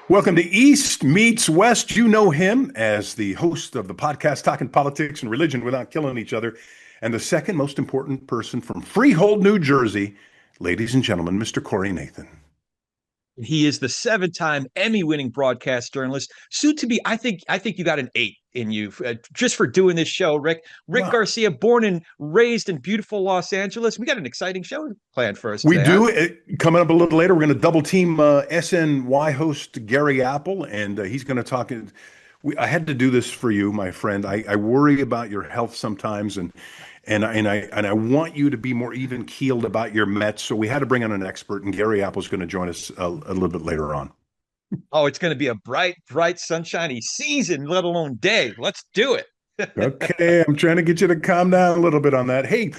Welcome to East Meets West. You know him as the host of the podcast Talking Politics and Religion Without Killing Each Other, and the second most important person from Freehold, New Jersey, ladies and gentlemen, Mr. Corey Nathan. He is the 7-time Emmy-winning broadcast journalist. Soon to be, I think you got an 8 in you just for doing this show, Rick. Wow. Garcia, born and raised in beautiful Los Angeles. We got an exciting show planned for us today. We do. Coming up a little later, we're going to double team SNY host Gary Apple, and he's going to talk. I had to do this for you, my friend. I worry about your health sometimes, and I want you to be more even keeled about your Mets. So we had to bring on an expert, and Gary Apple's going to join us a little bit later on. Oh, it's going to be a bright, sunshiny season, let alone day. Let's do it. Okay, I'm trying to get you to calm down a little bit on that. Hey,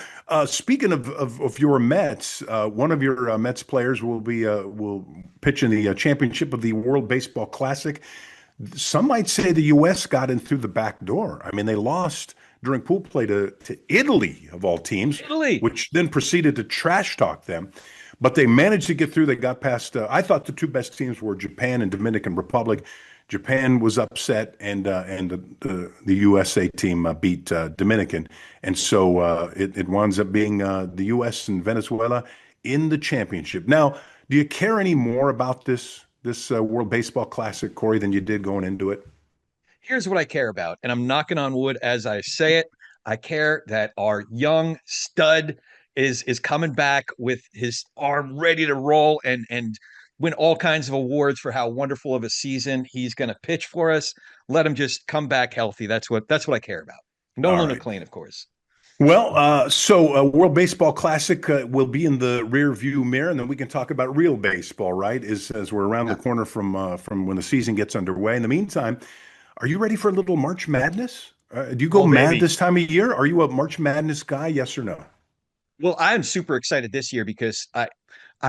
speaking of your Mets, one of your Mets players will pitch in the championship of the World Baseball Classic. Some might say the U.S. got in through the back door. I mean, they lost during pool play to Italy, of all teams, which then proceeded to trash talk them. But they managed to get through. They got past, I thought the two best teams were Japan and Dominican Republic. Japan was upset, and the USA team beat Dominican. And so it winds up being the U.S. and Venezuela in the championship. Now, do you care any more about this World Baseball Classic, Corey, than you did going into it? Here's what I care about, and I'm knocking on wood as I say it. I care that our young stud is coming back with his arm ready to roll and win all kinds of awards for how wonderful of a season he's going to pitch for us. Let him just come back healthy. That's what I care about. Nolan McLean, of course. Well, so World Baseball Classic will be in the rear view mirror, and then we can talk about real baseball, right? As we're around the corner from when the season gets underway. In the meantime, are you ready for a little March Madness? Do you go mad this time of year? Are you a March Madness guy? Yes or no? Well, I'm super excited this year because I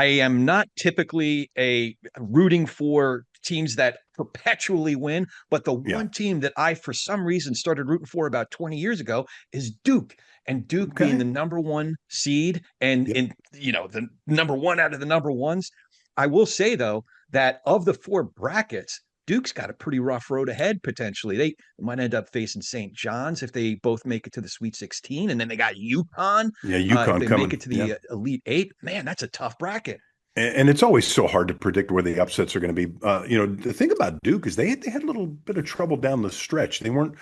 am not typically a rooting for teams that perpetually win, but the one team that I, for some reason, started rooting for about 20 years ago is Duke. And Duke being the number one seed and the number one out of the number ones. I will say, though, that of the 4 brackets, Duke's got a pretty rough road ahead, potentially. They might end up facing St. John's if they both make it to the Sweet 16. And then they got UConn. Yeah, UConn if they coming. Make it to the Elite 8. Man, that's a tough bracket. And it's always so hard to predict where the upsets are going to be. The thing about Duke is they had a little bit of trouble down the stretch. They weren't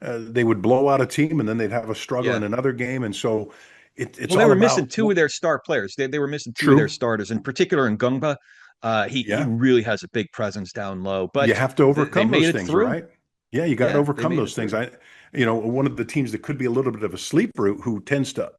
they would blow out a team and then they'd have a struggle in another game. And so it's they were missing 2 of their star players. They were missing 2 of their starters, in particular in Ngungba. He really has a big presence down low, but you have to overcome those things, right? Yeah, you got to overcome those things. One of the teams that could be a little bit of a sleeper who tends to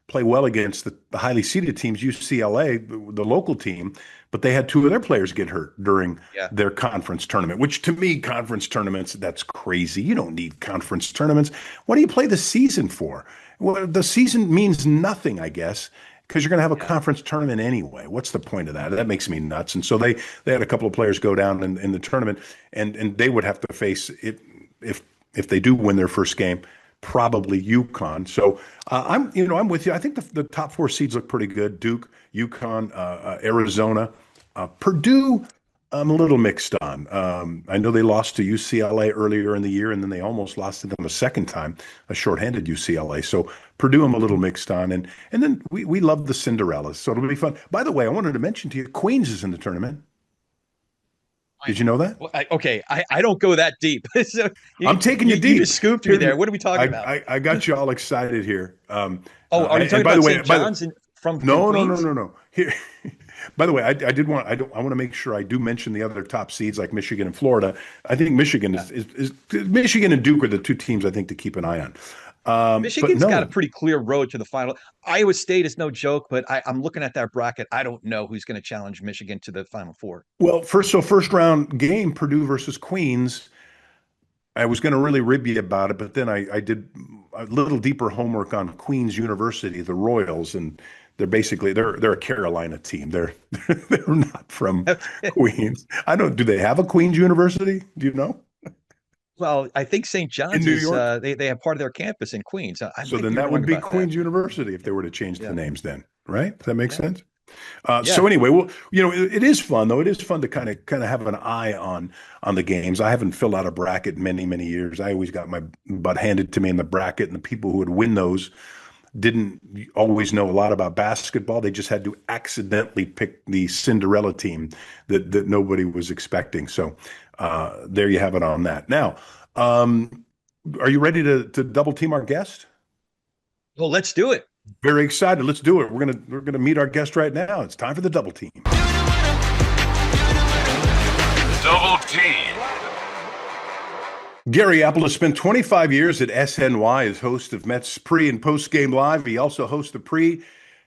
play well against the highly seeded teams, UCLA, the local team, but they had 2 of their players get hurt during their conference tournament, which to me, conference tournaments, that's crazy. You don't need conference tournaments. What do you play the season for? Well, the season means nothing, I guess, because you're going to have a conference tournament anyway. What's the point of that? That makes me nuts. And so they had a couple of players go down in the tournament, and they would have to face it if they do win their first game, probably UConn. So I'm with you. I think the top 4 seeds look pretty good. Duke, UConn, Arizona, Purdue. I'm a little mixed on. I know they lost to UCLA earlier in the year, and then they almost lost to them a second time, a shorthanded UCLA. So Purdue, I'm a little mixed on. And then we love the Cinderellas, so it'll be fun. By the way, I wanted to mention to you, Queens is in the tournament. Did you know that? Well, I don't go that deep. So I'm taking you deep. You just scooped me there. What are we talking about? I got you all excited here. Are you talking about St. John's from Queens? No. Here. By the way, I want to make sure I do mention the other top seeds like Michigan and Florida. I think Michigan is Michigan and Duke are the 2 teams I think to keep an eye on. Michigan's got a pretty clear road to the final. Iowa State is no joke, but I'm looking at that bracket. I don't know who's going to challenge Michigan to the Final Four. Well, first round game, Purdue versus Queens. I was going to really rib you about it, but then I did a little deeper homework on Queens University, the Royals, and they're a Carolina team. They're they're not from Queens. I don't. Do they have a Queens University? Do you know? Well, I think St. In John's New is York? they have part of their campus in Queens. I So might then be that wrong would be about that. Queens University if they were to change the Yeah. names then, right? Does that make Yeah. sense? Yeah. So anyway, well, it is fun though. It is fun to kind of have an eye on the games. I haven't filled out a bracket in many, many years. I always got my butt handed to me in the bracket, and the people who would win those didn't always know a lot about basketball. They just had to accidentally pick the Cinderella team that nobody was expecting. So there you have it on that. Now, are you ready to double team our guest? Well, let's do it. Very excited. Let's do it. We're gonna meet our guest right now. It's time for the double team. Double team. Gary Apple has spent 25 years at SNY as host of Mets pre and post game live. He also hosts the pre,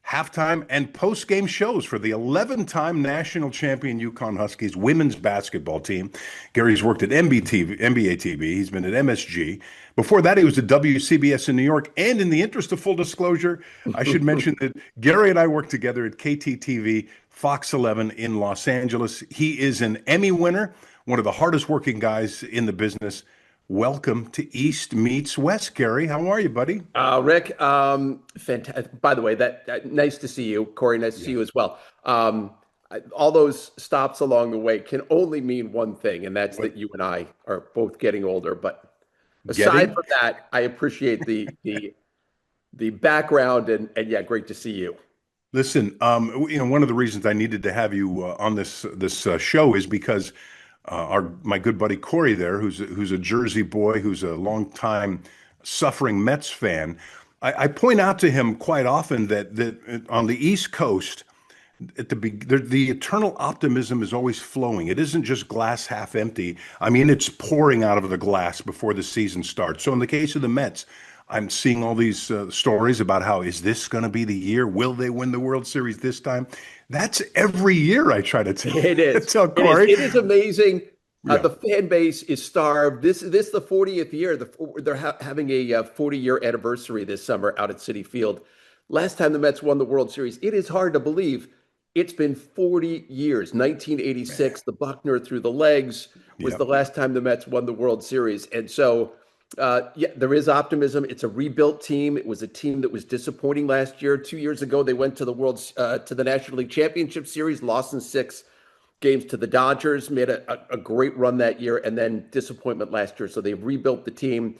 halftime, and post game shows for the 11-time national champion UConn Huskies women's basketball team. Gary's worked at NBA TV. He's been at MSG. Before that, he was at WCBS in New York. And in the interest of full disclosure, I should mention that Gary and I worked together at KTTV, Fox 11 in Los Angeles. He is an Emmy winner, one of the hardest working guys in the business. Welcome to East Meets West, Gary. How are you, buddy? Rick, fantastic. By the way, that nice to see you. Corey, nice to see you as well. All those stops along the way can only mean one thing, and that's that you and I are both getting older. But aside from that, I appreciate the background and yeah, great to see you. Listen, one of the reasons I needed to have you on this show is because my good buddy Corey there, who's a Jersey boy, who's a longtime suffering Mets fan. I point out to him quite often that on the East Coast, the eternal optimism is always flowing. It isn't just glass half empty. I mean, it's pouring out of the glass before the season starts. So in the case of the Mets, I'm seeing all these stories about how, is this going to be the year? Will they win the World Series this time? That's every year I try to tell. It is. Tell Corey. It is amazing. Yeah. The fan base is starved. This is the 40th year. They're having a 40-year anniversary this summer out at Citi Field. Last time the Mets won the World Series, it is hard to believe it's been 40 years. 1986, the Buckner through the legs was the last time the Mets won the World Series. And so, there is optimism. It's a rebuilt team. It was a team that was disappointing last year. 2 years ago, they went to the National League Championship Series, lost in 6 games to the Dodgers, made a great run that year, and then disappointment last year. So they've rebuilt the team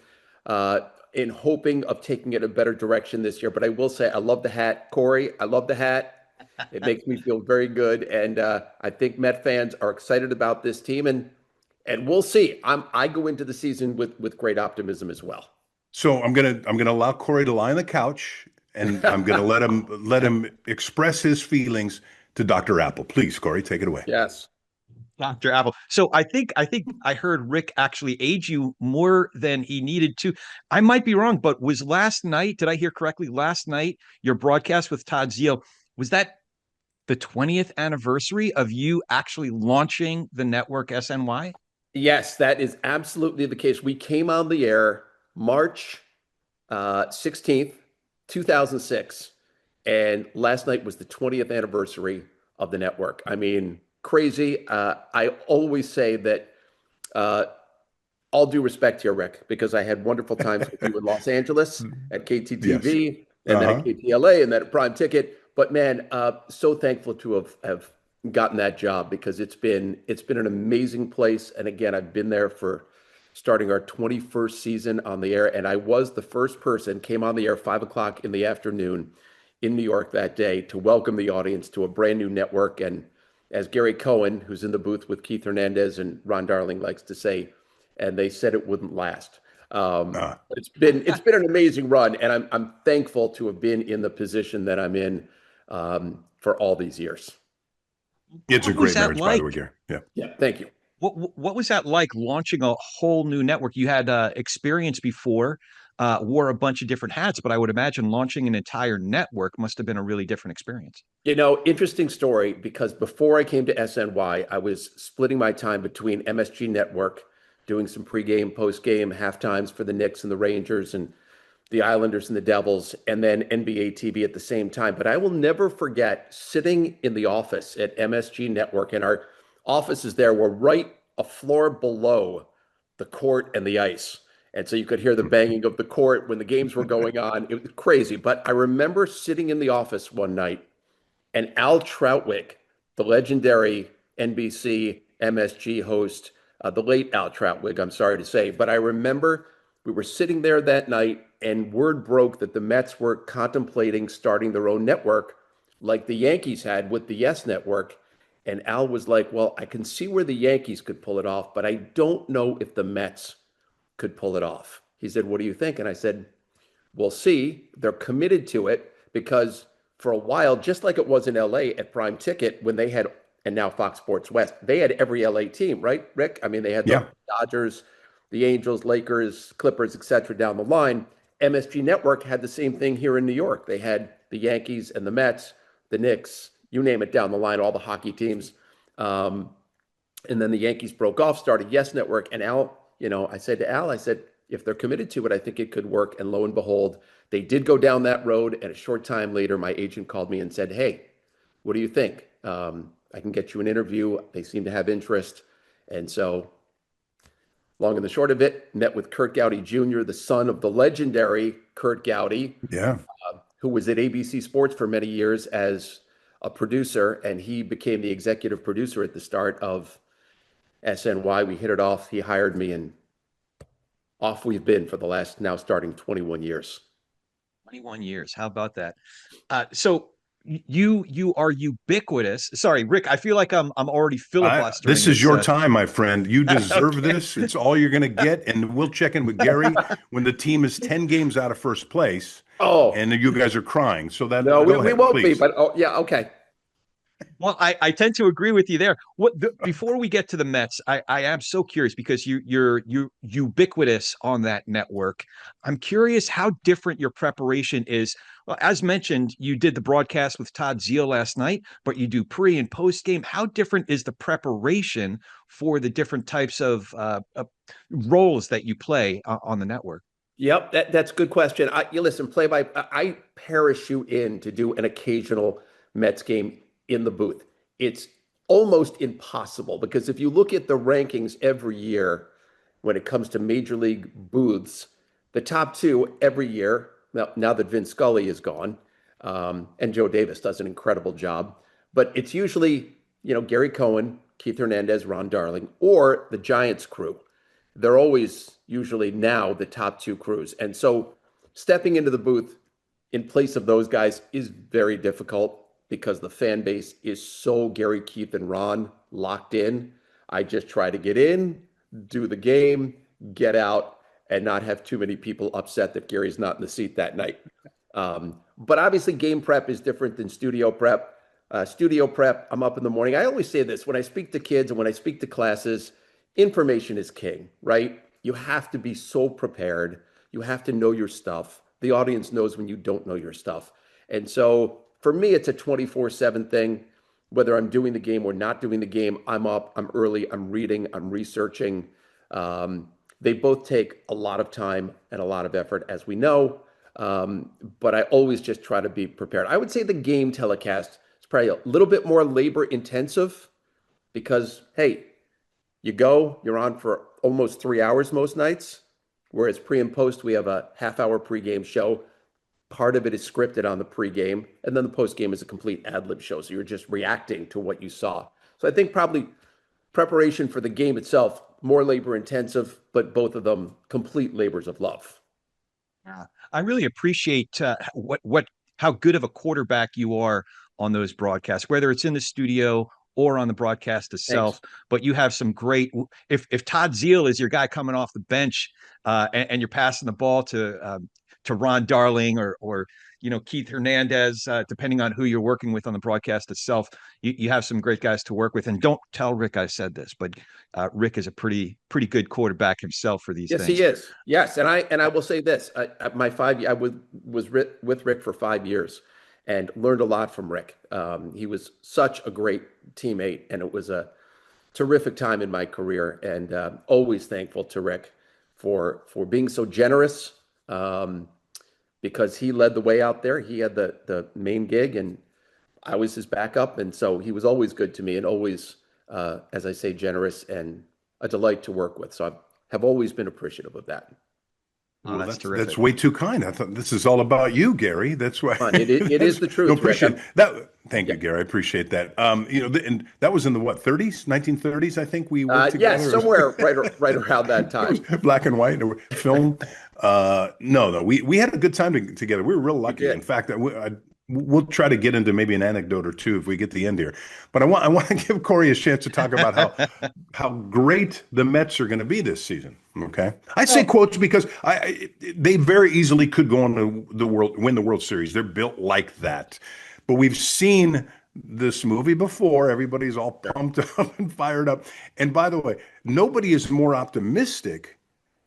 in hoping of taking it a better direction this year. But I will say, I love the hat, Corey. I love the hat. It makes me feel very good. And I think Met fans are excited about this team. And we'll see. I go into the season with great optimism as well. So I'm gonna allow Corey to lie on the couch, and I'm gonna let him express his feelings to Dr. Apple. Please, Corey, take it away. Yes. Dr. Apple. So I think I heard Rick actually age you more than he needed to. I might be wrong, but was last night, did I hear correctly? Last night, your broadcast with Todd Zio, was that the 20th anniversary of you actually launching the network SNY? Yes, that is absolutely the case. We came on the air March 16th, 2006. And last night was the 20th anniversary of the network. I mean, crazy. I always say that all due respect here, Rick, because I had wonderful times with you in Los Angeles at KTTV and then at KTLA and then at Prime Ticket. But man, so thankful to have gotten that job because it's been an amazing place. And again, I've been there for starting our 21st season on the air. And I was the first person, came on the air 5 o'clock in the afternoon in New York that day to welcome the audience to a brand new network. And as Gary Cohen, who's in the booth with Keith Hernandez and Ron Darling likes to say, and they said it wouldn't last. It's been an amazing run, and I'm thankful to have been in the position that I'm in for all these years. It's a great marriage, by the way, Gary. Yeah. Thank you. What was that like launching a whole new network? You had experience before, wore a bunch of different hats, but I would imagine launching an entire network must have been a really different experience. Interesting story, because before I came to SNY, I was splitting my time between MSG Network, doing some pregame, postgame, halftimes for the Knicks and the Rangers, and the Islanders and the Devils, and then NBA TV at the same time. But I will never forget sitting in the office at MSG Network, and our offices there were right a floor below the court and the ice. And so you could hear the banging of the court when the games were going on. It was crazy. But I remember sitting in the office one night, and Al Troutwig, the legendary NBC MSG host, the late Al Troutwig, I'm sorry to say, but I remember we were sitting there that night, and word broke that the Mets were contemplating starting their own network like the Yankees had with the Yes Network. And Al was like, well, I can see where the Yankees could pull it off, but I don't know if the Mets could pull it off. He said, what do you think? And I said, we'll see. They're committed to it because for a while, just like it was in LA at Prime Ticket when they had, and now Fox Sports West, they had every LA team, right, Rick? I mean, they had the Dodgers, the Angels, Lakers, Clippers, etc. down the line. MSG Network had the same thing here in New York. They had the Yankees and the Mets, the Knicks, you name it down the line, all the hockey teams. And then the Yankees broke off, started Yes Network. And Al, I said to Al, I said, if they're committed to it, I think it could work. And lo and behold, they did go down that road. And a short time later, my agent called me and said, hey, what do you think? I can get you an interview. They seem to have interest. And so long and the short of it, met with Curt Gowdy Jr., the son of the legendary Curt Gowdy, who was at ABC Sports for many years as a producer, and he became the executive producer at the start of SNY. We hit it off. He hired me, and off we've been for the last now starting 21 years. 21 years. How about that? So you are ubiquitous. Sorry, Rick, I feel like I'm already filibustering. This is your time, my friend. You deserve this. It's all you're going to get. And we'll check in with Gary when the team is 10 games out of first place. Oh, and you guys are crying. So that no, we won't be. But okay. Well, I tend to agree with you there. Before we get to the Mets, I am so curious because you're ubiquitous on that network. I'm curious how different your preparation is. Well, as mentioned, you did the broadcast with Todd Zeal last night, but you do pre and post game. How different is the preparation for the different types of roles that you play on the network? Yep, that's a good question. You listen, I parachute in to do an occasional Mets game in the booth. It's almost impossible because if you look at the rankings every year when it comes to major league booths, the top two every year, now that Vin Scully is gone, and Joe Davis does an incredible job, but it's usually, Gary Cohen, Keith Hernandez, Ron Darling, or the Giants crew. They're always usually now the top two crews. And so stepping into the booth in place of those guys is very difficult because the fan base is so Gary, Keith, and Ron locked in. I just try to get in, do the game, get out, and not have too many people upset that Gary's not in the seat that night. But obviously game prep is different than studio prep. Studio prep, I'm up in the morning. I always say this when I speak to kids and when I speak to classes, information is king, right? You have to be so prepared. You have to know your stuff. The audience knows when you don't know your stuff. And so for me, it's a 24/7 thing. Whether I'm doing the game or not doing the game, I'm up, I'm early, I'm reading, I'm researching. They both take a lot of time and a lot of effort, as we know. But I always just try to be prepared. I would say the game telecast is probably a little bit more labor intensive because, hey, you're on for almost 3 hours most nights, whereas pre and post, we have a half-hour pregame show. Part of it is scripted on the pregame, and then the postgame is a complete ad-lib show, so you're just reacting to what you saw. So I think probably preparation for the game itself, more labor-intensive, but both of them complete labors of love. Yeah, I really appreciate how good of a quarterback you are on those broadcasts, whether it's in the studio or on the broadcast itself. Thanks. But you have some great. If Todd Zeal is your guy coming off the bench, and you're passing the ball to Ron Darling or Keith Hernandez, depending on who you're working with on the broadcast itself, you have some great guys to work with. And don't tell Rick I said this, but Rick is a pretty good quarterback himself for these things. Yes, he is. Yes, and I will say this: I was with Rick for 5 years and learned a lot from Rick. He was such a great teammate, and it was a terrific time in my career. And always thankful to Rick for being so generous. because he led the way out there. He had the main gig, and I was his backup. And so he was always good to me and always, as I say, generous and a delight to work with. So I have always been appreciative of that. Oh, that's terrific. That's way too kind. I thought this is all about you, Gary. That's why it is the truth. No, appreciate that. Thank you, Gary. I appreciate that. And that was in the 30s, 1930s. I think we worked together. Yeah, somewhere right around that time. Black and white film. No. We had a good time together. We were real lucky. In fact, we'll try to get into maybe an anecdote or two if we get to the end here. But I want to give Corey a chance to talk about how great the Mets are going to be this season. Okay, I say quotes because they very easily could go on to win the World Series. They're built like that. But we've seen this movie before. Everybody's all pumped up and fired up. And by the way, nobody is more optimistic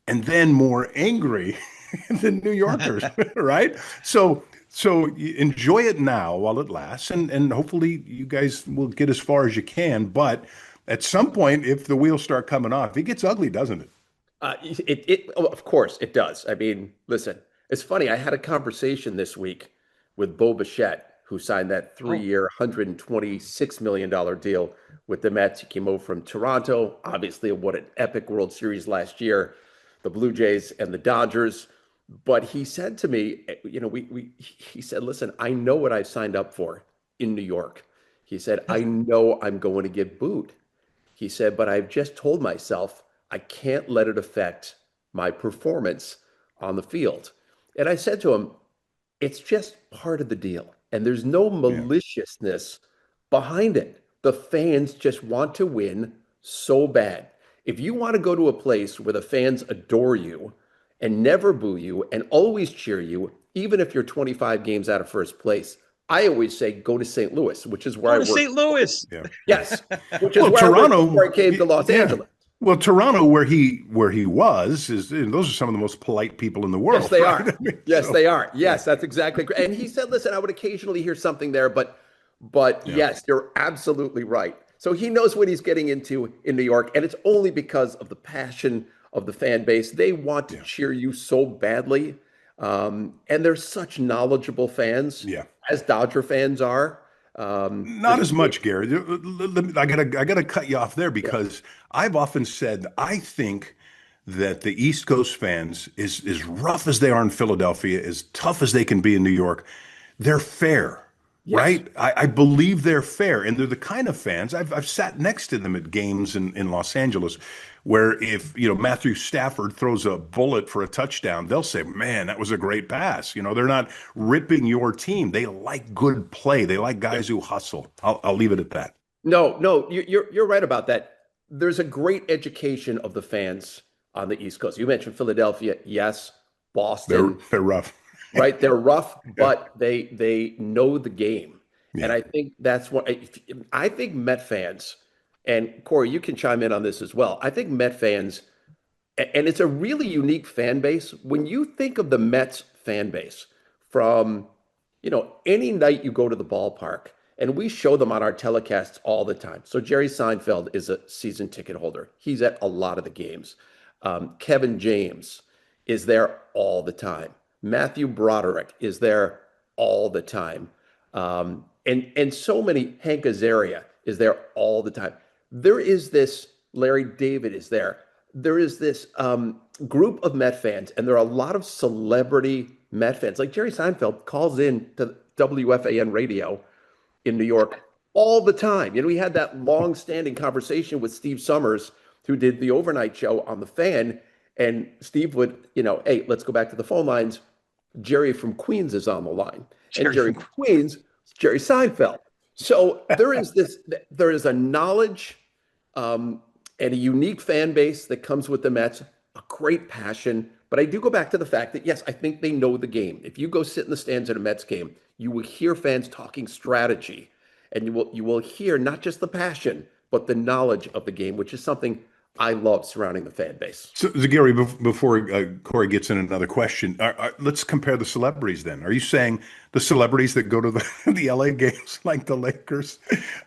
and then more angry than New Yorkers, right? So enjoy it now while it lasts, and hopefully you guys will get as far as you can. But at some point, if the wheels start coming off, it gets ugly, doesn't it? Of course it does. I mean, listen, it's funny. I had a conversation this week with Bo Bichette, who signed that 3-year, $126 million deal with the Mets. He came over from Toronto. Obviously, what an epic World Series last year, the Blue Jays and the Dodgers. But he said to me, he said, listen, I know what I signed up for in New York. He said, I know I'm going to get booed. He said, but I've just told myself I can't let it affect my performance on the field. And I said to him, it's just part of the deal. And there's no maliciousness behind it. The fans just want to win so bad. If you want to go to a place where the fans adore you and never boo you and always cheer you, even if you're 25 games out of first place, I always say go to St. Louis, which is where I work. Go to St. Louis. Yeah. Yes, which is where Toronto, I worked before I came to Los Angeles. Well, Toronto, where he was, those are some of the most polite people in the world. Yes, they are. Yes, they are. Yes, that's exactly correct. And he said, listen, I would occasionally hear something there, but yes, you're absolutely right. So he knows what he's getting into in New York, and it's only because of the passion of the fan base. They want to cheer you so badly, and they're such knowledgeable fans, as Dodger fans are. Not as much, Gary. I gotta cut you off there because I've often said I think that the East Coast fans, as rough as they are in Philadelphia, as tough as they can be in New York, they're fair, right? I believe they're fair, and they're the kind of fans I've sat next to them at games in Los Angeles, where if Matthew Stafford throws a bullet for a touchdown, they'll say, "Man, that was a great pass." They're not ripping your team. They like good play. They like guys who hustle. I'll leave it at that. No, you're right about that. There's a great education of the fans on the East Coast. You mentioned Philadelphia, yes. Boston, they're rough, right? They're rough, but they know the game, and I think that's what I think. Met fans. And Corey, you can chime in on this as well. I think Met fans, and it's a really unique fan base. When you think of the Mets fan base from, any night you go to the ballpark, and we show them on our telecasts all the time. So Jerry Seinfeld is a season ticket holder. He's at a lot of the games. Kevin James is there all the time. Matthew Broderick is there all the time. And so many, Hank Azaria is there all the time. There is this, Larry David is there. There is this group of Met fans, and there are a lot of celebrity Met fans. Like Jerry Seinfeld calls in to WFAN radio in New York all the time. We had that long-standing conversation with Steve Summers, who did the overnight show on The Fan, and Steve would, hey, let's go back to the phone lines. Jerry from Queens is on the line. And Jerry from Queens, Jerry Seinfeld. So there is a knowledge and a unique fan base that comes with the Mets, a great passion. But I do go back to the fact that, yes, I think they know the game. If you go sit in the stands at a Mets game, you will hear fans talking strategy, and you will hear not just the passion, but the knowledge of the game, which is something I love surrounding the fan base. So, Gary, before Corey gets in another question, let's compare the celebrities then. Are you saying the celebrities that go to the LA games, like the Lakers,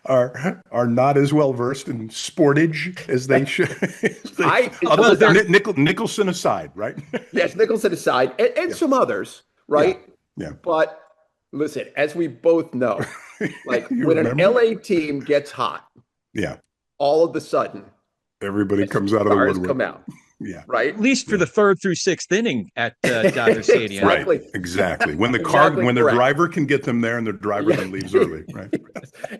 are not as well versed in sportage as they should? Nicholson aside, right? Yes, Nicholson aside, and some others. right? Yeah. But listen, as we both know, like when remember? an LA team gets hot, all of a sudden, everybody comes out of the woodwork. Come out. Yeah. Right. At least for the 3rd through 6th inning at Dodger Stadium. Exactly. Right. Exactly. When the their driver can get them there and their driver then leaves early. Right.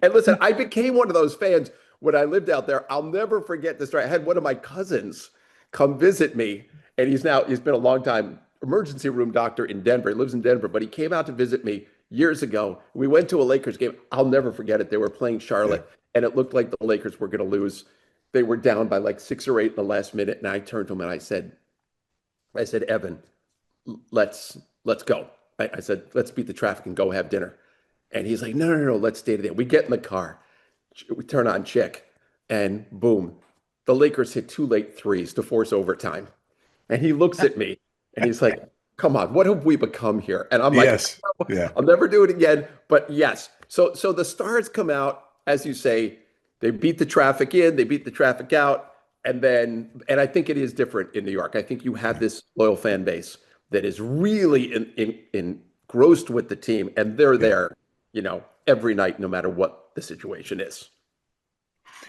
And listen, I became one of those fans when I lived out there. I'll never forget this story. I had one of my cousins come visit me, and he's been a long time emergency room doctor in Denver. He lives in Denver, but he came out to visit me years ago. We went to a Lakers game. I'll never forget it. They were playing Charlotte, and it looked like the Lakers were going to lose. They were down by like 6 or 8 in the last minute, and I turned to him and I said, Evan, let's go. I said, let's beat the traffic and go have dinner. And he's like, no, let's stay today. We get in the car, we turn on Chick, and boom, the Lakers hit 2 late threes to force overtime. And he looks at me and he's like, come on, what have we become here? And I'm like, I'll never do it again. But yes, so the Stars come out, as you say, they beat the traffic in, they beat the traffic out. And I think it is different in New York. I think you have this loyal fan base that is really engrossed with the team, and they're there, every night, no matter what the situation is.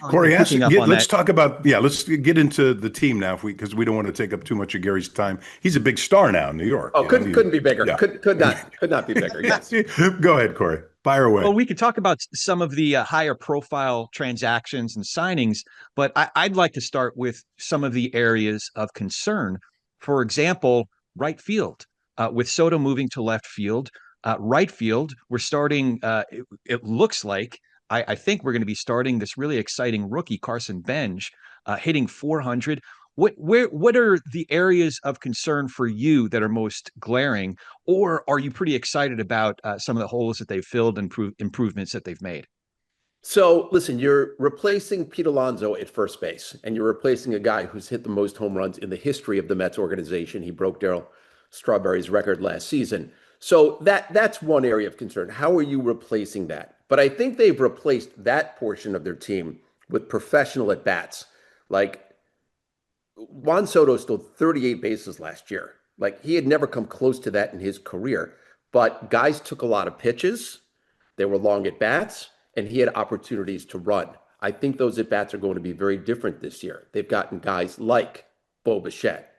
Corey, let's talk about, let's get into the team now, because we don't want to take up too much of Gary's time. He's a big star now in New York. Oh, couldn't be bigger. Yeah. Could not be bigger. Yes. Go ahead, Corey. Fire away. Well, we could talk about some of the higher profile transactions and signings, but I'd like to start with some of the areas of concern. For example, right field. With Soto moving to left field, right field, we're starting, it looks like, I think we're going to be starting this really exciting rookie, Carson Benj, hitting 400. What are the areas of concern for you that are most glaring, or are you pretty excited about some of the holes that they've filled and improvements that they've made? So listen, you're replacing Pete Alonso at first base, and you're replacing a guy who's hit the most home runs in the history of the Mets organization. He broke Darryl Strawberry's record last season. So that's one area of concern. How are you replacing that? But I think they've replaced that portion of their team with professional at-bats. Like, Juan Soto stole 38 bases last year. Like, he had never come close to that in his career. But guys took a lot of pitches. They were long at-bats, and he had opportunities to run. I think those at-bats are going to be very different this year. They've gotten guys like Bo Bichette,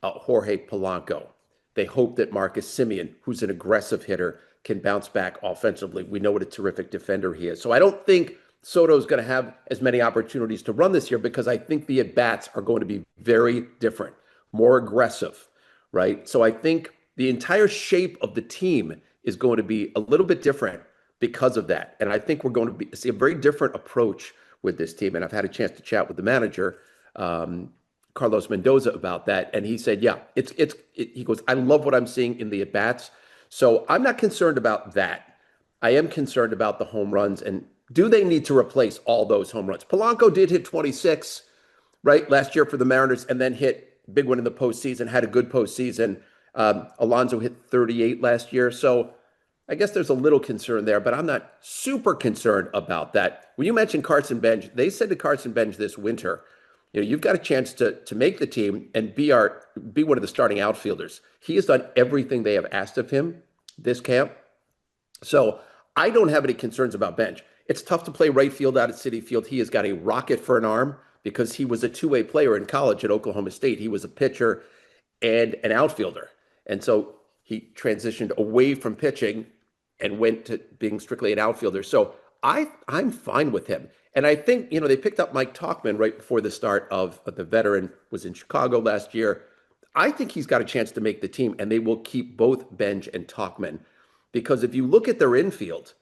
Jorge Polanco. They hope that Marcus Semien, who's an aggressive hitter, can bounce back offensively. We know what a terrific defender he is. So I don't think Soto's going to have as many opportunities to run this year, because I think the at-bats are going to be very different, more aggressive, right? So I think the entire shape of the team is going to be a little bit different because of that. And I think we're going to see a very different approach with this team. And I've had a chance to chat with the manager, Carlos Mendoza, about that. And he said, he goes, I love what I'm seeing in the at-bats. So I'm not concerned about that. I am concerned about the home runs, and do they need to replace all those home runs? Polanco did hit 26, right, last year for the Mariners, and then hit big one in the postseason, had a good postseason. Alonso hit 38 last year. So I guess there's a little concern there, but I'm not super concerned about that. When you mentioned Carson Benj, they said to Carson Benj this winter, you've got a chance to make the team and be one of the starting outfielders. He has done everything they have asked of him this camp. So I don't have any concerns about Benj. It's tough to play right field out at Citi Field. He has got a rocket for an arm because he was a two-way player in college at Oklahoma State. He was a pitcher and an outfielder. And so he transitioned away from pitching and went to being strictly an outfielder. So I'm fine with him. And I think, they picked up Mike Tauchman right before the start of the veteran, was in Chicago last year. I think he's got a chance to make the team, and they will keep both Benj and Tauchman. Because if you look at their infield,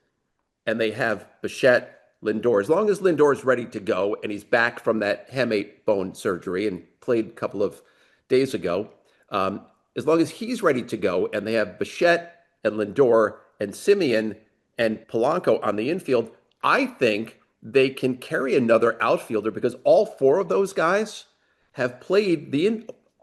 and they have Bichette, Lindor, as long as Lindor is ready to go, and he's back from that hamate bone surgery and played a couple of days ago, as long as he's ready to go, and they have Bichette and Lindor and Semien and Polanco on the infield, I think they can carry another outfielder, because all four of those guys have played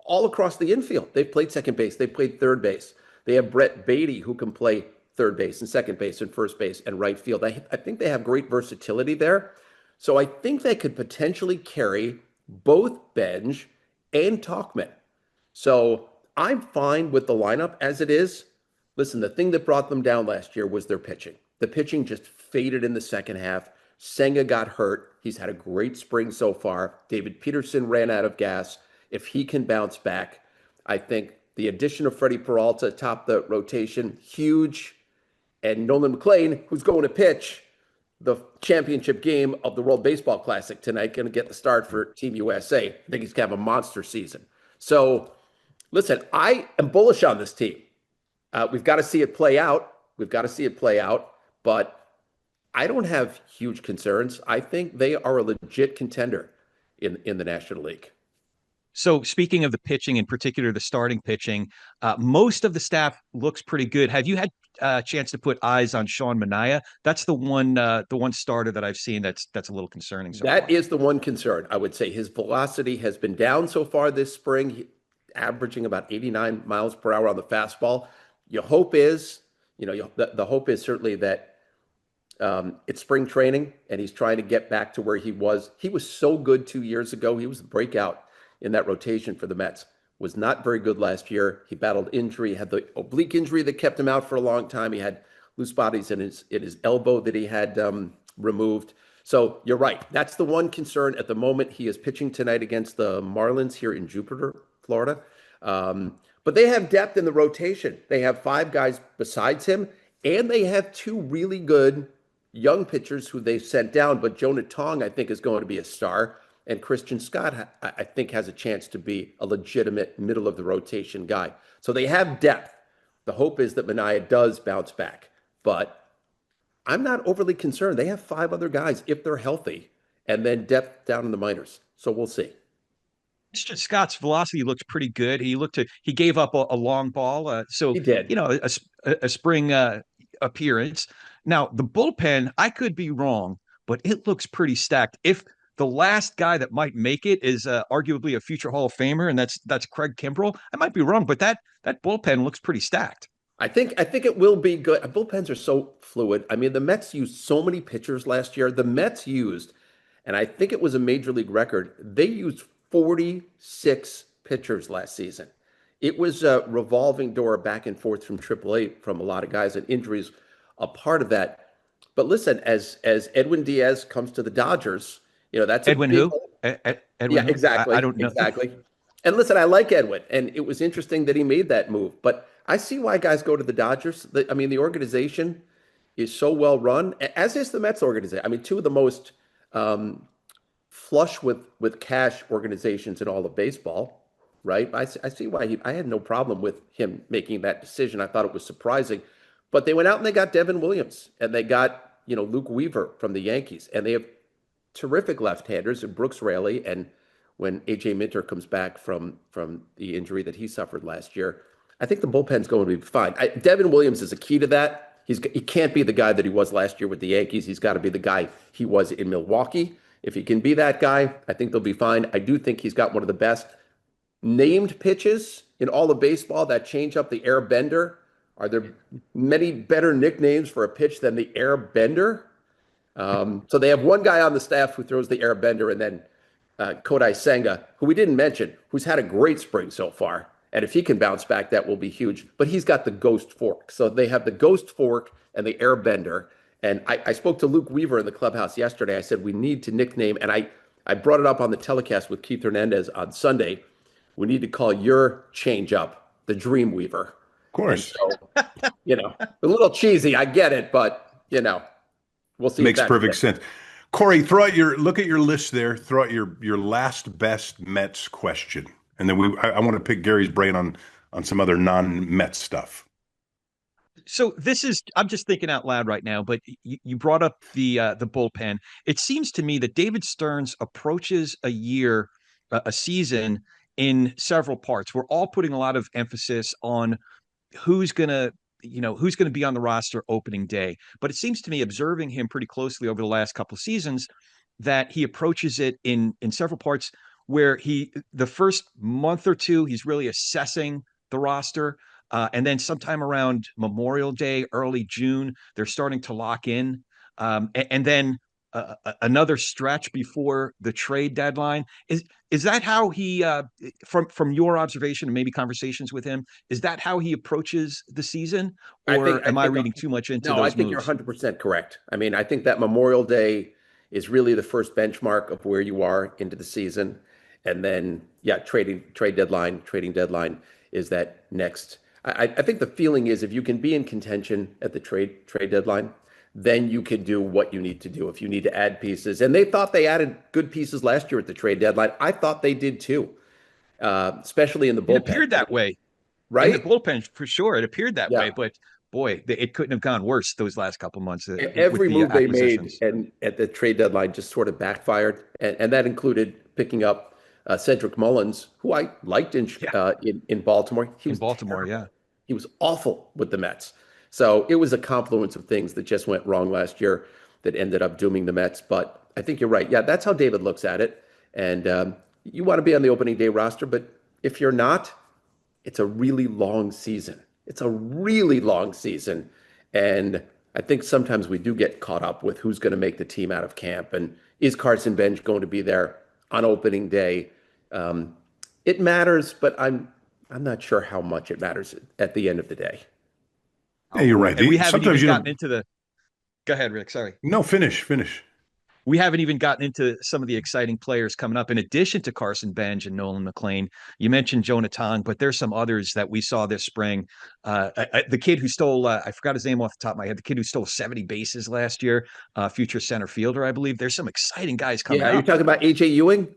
all across the infield. They've played second base. They've played third base. They have Brett Beatty, who can play third base and second base and first base and right field. I think they have great versatility there. So I think they could potentially carry both Benj and Tauchman. So I'm fine with the lineup as it is. Listen, the thing that brought them down last year was their pitching. The pitching just faded in the second half. Senga got hurt. He's had a great spring so far. David Peterson ran out of gas. If he can bounce back, I think the addition of Freddie Peralta atop the rotation, huge. And Nolan McLean, who's going to pitch the championship game of the World Baseball Classic tonight, going to get the start for Team USA. I think he's going to have a monster season. So, listen, I am bullish on this team. We've got to see it play out. But I don't have huge concerns. I think they are a legit contender in the National League. So speaking of the pitching, in particular, the starting pitching, most of the staff looks pretty good. Have you had a chance to put eyes on Sean Manaea? That's the one starter that I've seen that's a little concerning. That is the one concern. I would say his velocity has been down so far this spring, averaging about 89 miles per hour on the fastball. Your hope is, the hope is certainly that it's spring training and he's trying to get back to where he was. He was so good 2 years ago. He was the breakout in that rotation for the Mets. Was not very good last year. He battled injury, had the oblique injury that kept him out for a long time. He had loose bodies in his elbow that he had removed. So you're right. That's the one concern at the moment. He is pitching tonight against the Marlins here in Jupiter, Florida. But they have depth in the rotation. They have 5 guys besides him, and they have 2 really good young pitchers who they've sent down. But Jonah Tong, I think, is going to be a star. And Christian Scott, I think, has a chance to be a legitimate middle-of-the-rotation guy. So they have depth. The hope is that Manaea does bounce back. But I'm not overly concerned. They have 5 other guys, if they're healthy, and then depth down in the minors. So we'll see. Scott's velocity looked pretty good. He gave up a long ball. So he did. A spring appearance. Now, the bullpen, I could be wrong, but it looks pretty stacked. If the last guy that might make it is arguably a future Hall of Famer, and that's Craig Kimbrell, I might be wrong, but that bullpen looks pretty stacked. I think it will be good. Bullpens are so fluid. I mean, the Mets used so many pitchers last year. The Mets used, and I think it was a major league record, they used 46 pitchers last season. It was a revolving door back and forth from AAA from a lot of guys, and injuries a part of that. But listen, as Edwin Diaz comes to the Dodgers, that's Edwin who? Edwin yeah, who? Exactly. I don't know. Exactly. And listen, I like Edwin, and it was interesting that he made that move. But I see why guys go to the Dodgers. The organization is so well run, as is the Mets organization. I mean, 2 of the most flush with cash organizations in all of baseball, right? I see why I had no problem with him making that decision. I thought it was surprising. But they went out and they got Devin Williams, and they got, Luke Weaver from the Yankees, and they have terrific left-handers, and Brooks Raley, and when A.J. Minter comes back from the injury that he suffered last year, I think the bullpen's going to be fine. Devin Williams is a key to that. He can't be the guy that he was last year with the Yankees. He's got to be the guy he was in Milwaukee. If he can be that guy, I think they'll be fine. I do think he's got one of the best named pitches in all of baseball. That changeup, the air bender. Are there many better nicknames for a pitch than the air bender? So they have one guy on the staff who throws the air bender, and then Kodai Senga, who we didn't mention, who's had a great spring so far. And if he can bounce back, that will be huge. But he's got the ghost fork. So they have the ghost fork and the air bender. And I spoke to Luke Weaver in the clubhouse yesterday. I said, we need to nickname, and I brought it up on the telecast with Keith Hernandez on Sunday. We need to call your changeup the Dream Weaver. Of course. And so, a little cheesy. I get it, but, we'll see. Makes perfect sense. Corey, look at your list there. Throw out your last best Mets question. And then I want to pick Gary's brain on some other non-Mets stuff. So I'm just thinking out loud right now, but you brought up the bullpen. It seems to me that David Stearns approaches a season in several parts. We're all putting a lot of emphasis on who's going to be on the roster opening day. But it seems to me, observing him pretty closely over the last couple of seasons, that he approaches it in several parts where the first month or two, he's really assessing the roster. And then sometime around Memorial Day, early June, they're starting to lock in. And then another stretch before the trade deadline. Is that how he, from your observation and maybe conversations with him, is that how he approaches the season, or am I reading too much into those moves? No, I think you're 100% correct. I mean, I think that Memorial Day is really the first benchmark of where you are into the season, and then trading deadline is that next. I think the feeling is if you can be in contention at the trade deadline, then you can do what you need to do. If you need to add pieces, and they thought they added good pieces last year at the trade deadline, I thought they did too, especially in the bullpen. It appeared that way, right? In the bullpen, for sure, it appeared that way. But boy, it couldn't have gone worse those last couple months. Every move they made and at the trade deadline just sort of backfired, and that included picking up Cedric Mullins, who I liked in Baltimore. He was terrible. He was awful with the Mets. So it was a confluence of things that just went wrong last year that ended up dooming the Mets. But I think you're right. Yeah, that's how David looks at it. And you want to be on the opening day roster, but if you're not, it's a really long season. It's a really long season. And I think sometimes we do get caught up with who's going to make the team out of camp. And is Carson Bench going to be there on opening day? It matters, but I'm not sure how much it matters at the end of the day. Yeah, you're right. And we haven't even gotten into the. Go ahead, Rick. Sorry. No, finish. We haven't even gotten into some of the exciting players coming up. In addition to Carson Bench and Nolan McLean, you mentioned Jonah Tong, but there's some others that we saw this spring. The kid who stole, I forgot his name off the top of my head, the kid who stole 70 bases last year, future center fielder, I believe. There's some exciting guys coming out. You're talking about AJ Ewing?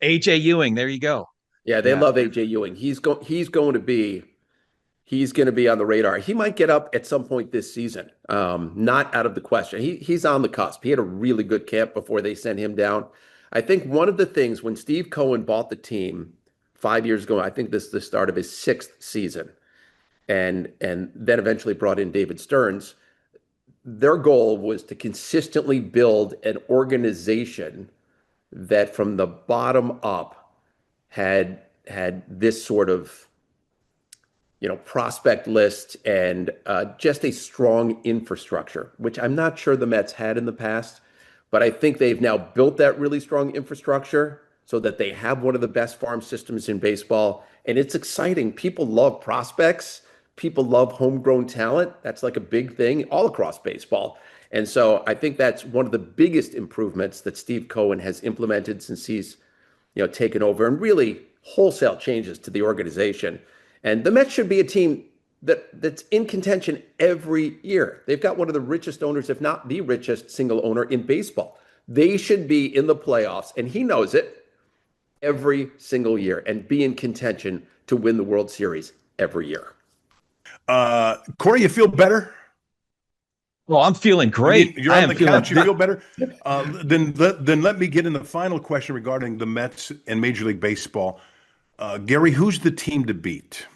AJ Ewing, there you go. Yeah, they love AJ Ewing. He's going to be on the radar. He might get up at some point this season. Not out of the question. He's on the cusp. He had a really good camp before they sent him down. I think one of the things when Steve Cohen bought the team 5 years ago, I think this is the start of his 6th season, and then eventually brought in David Stearns, their goal was to consistently build an organization that from the bottom up had this sort of prospect list and just a strong infrastructure, which I'm not sure the Mets had in the past, but I think they've now built that really strong infrastructure so that they have one of the best farm systems in baseball. And it's exciting. People love prospects. People love homegrown talent. That's like a big thing all across baseball. And so I think that's one of the biggest improvements that Steve Cohen has implemented since he's taken over, and really wholesale changes to the organization. And the Mets should be a team that's in contention every year. They've got one of the richest owners, if not the richest single owner in baseball. They should be in the playoffs, and he knows it, every single year, and be in contention to win the World Series every year. Corey, you feel better? Well, I'm feeling great. You're on the couch. You feel better? Then let me get in the final question regarding the Mets and Major League Baseball. Gary, who's the team to beat?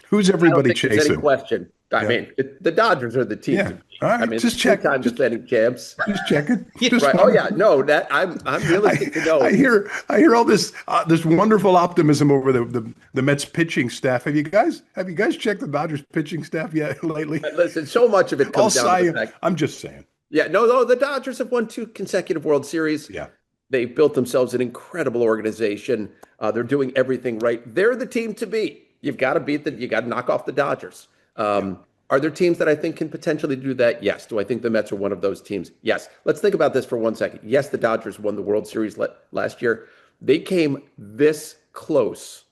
Who's everybody chasing? There's any question. I mean, the Dodgers are the team to beat. All right, I mean, just check. Time defending champs. Just checking. Right. Oh yeah, no, that I'm realistic to know. I hear all this wonderful optimism over the Mets pitching staff. Have you guys checked the Dodgers pitching staff yet lately? Listen, so much of it comes down to the fact. I'm just saying. Yeah, no, the Dodgers have won 2 consecutive World Series. Yeah. They built themselves an incredible organization. They're doing everything right. They're the team to beat. You've got to beat you got to knock off the Dodgers. Are there teams that I think can potentially do that? Yes. Do I think the Mets are one of those teams? Yes. Let's think about this for 1 second. Yes, the Dodgers won the World Series last year. They came this close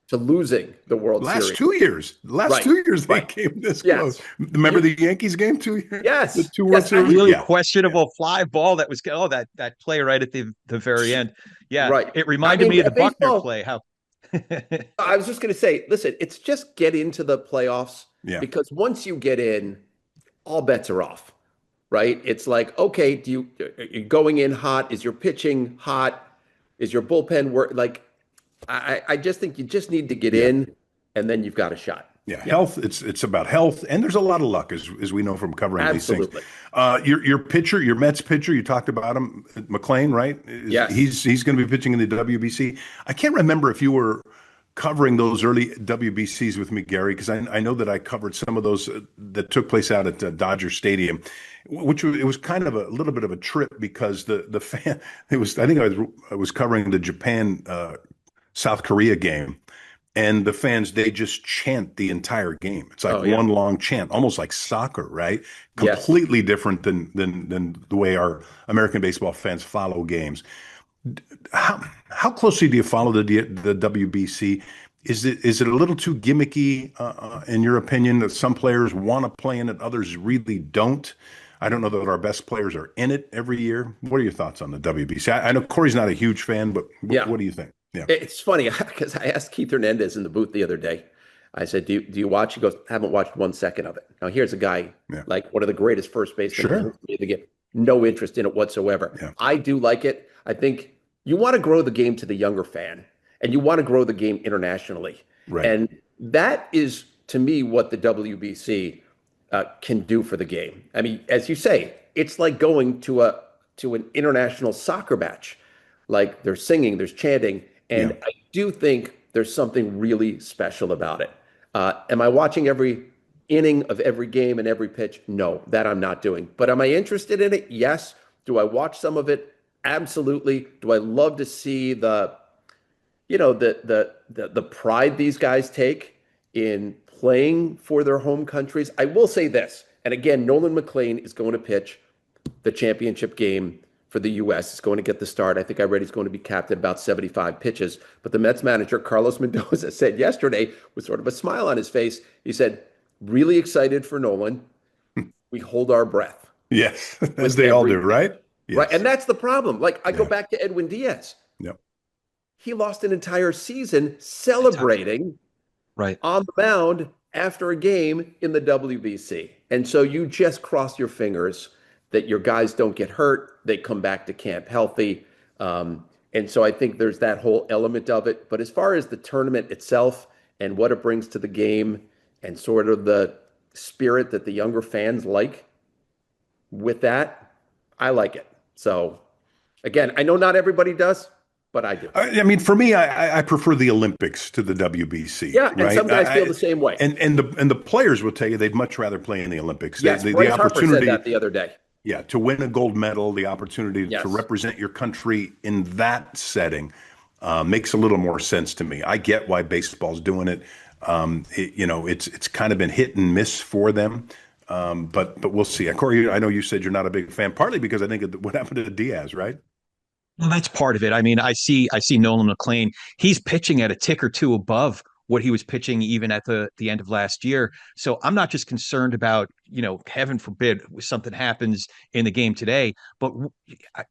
to losing the World Series. Last 2 years they came this close. Remember the Yankees game 2 years? Yes. The 2 World Series. Really questionable fly ball that was that play right at the very end. Yeah. Right. It reminded me of the Buckner play. How I was just going to say, listen, it's just get into the playoffs. Yeah. Because once you get in, all bets are off, right? It's like, okay, you're going in hot? Is your pitching hot? Is your bullpen work? Like, I just think you just need to get in, and then you've got a shot. Yeah, health. It's about health, and there's a lot of luck, as we know from covering these things. Your pitcher, your Mets pitcher, you talked about him, McLean, right? Yes. He's going to be pitching in the WBC. I can't remember if you were covering those early WBCs with me, Gary, because I know that I covered some of those that took place out at Dodger Stadium, it was kind of a little bit of a trip because the fan I think I was covering the Japan South Korea game. And the fans, they just chant the entire game. It's like one long chant, almost like soccer, right? Completely different than the way our American baseball fans follow games. How closely do you follow the WBC? Is it a little too gimmicky, in your opinion, that some players want to play in it, others really don't? I don't know that our best players are in it every year. What are your thoughts on the WBC? I know Corey's not a huge fan, but what do you think? Yeah, it's funny because I asked Keith Hernandez in the booth the other day. I said, "Do you watch?" He goes, "Haven't watched 1 second of it." Now here's a guy like one of the greatest first basemen in the game. No interest in it whatsoever. Yeah. I do like it. I think you want to grow the game to the younger fan, and you want to grow the game internationally. Right. And that is, to me, what the WBC can do for the game. I mean, as you say, it's like going to an international soccer match. Like there's singing, there's chanting, and I do think there's something really special about it. Am I watching every inning of every game and every pitch? No, that I'm not doing. But am I interested in it? Yes. Do I watch some of it? Absolutely. Do I love to see the pride these guys take in playing for their home countries? I will say this, and again, Nolan McLean is going to pitch the championship game for the U.S. He's going to get the start. I think I read he's going to be capped at about 75 pitches. But the Mets manager, Carlos Mendoza, said yesterday with sort of a smile on his face, he said, really excited for Nolan. We hold our breath. Yes, as they all do, right? Yes. Right. And that's the problem. Like I go back to Edwin Diaz. Yep. He lost an entire season celebrating on the mound after a game in the WBC. And so you just cross your fingers that your guys don't get hurt. They come back to camp healthy. And so I think there's that whole element of it. But as far as the tournament itself and what it brings to the game and sort of the spirit that the younger fans like with that, I like it. So again, I know not everybody does, but I do. I mean, for me, I prefer the Olympics to the WBC. Yeah, and some guys feel the same way. And the players will tell you they'd much rather play in the Olympics. Yes, the Bryce opportunity Harper said that the other day. Yeah, to win a gold medal, the opportunity to represent your country in that setting makes a little more sense to me. I get why baseball's doing it. It's kind of been hit and miss for them. But we'll see. Corey, I know you said you're not a big fan, partly because I think of what happened to Diaz, right? Well, that's part of it. I mean, I see Nolan McLean. He's pitching at a tick or two above what he was pitching even at the end of last year. So I'm not just concerned about, heaven forbid something happens in the game today, but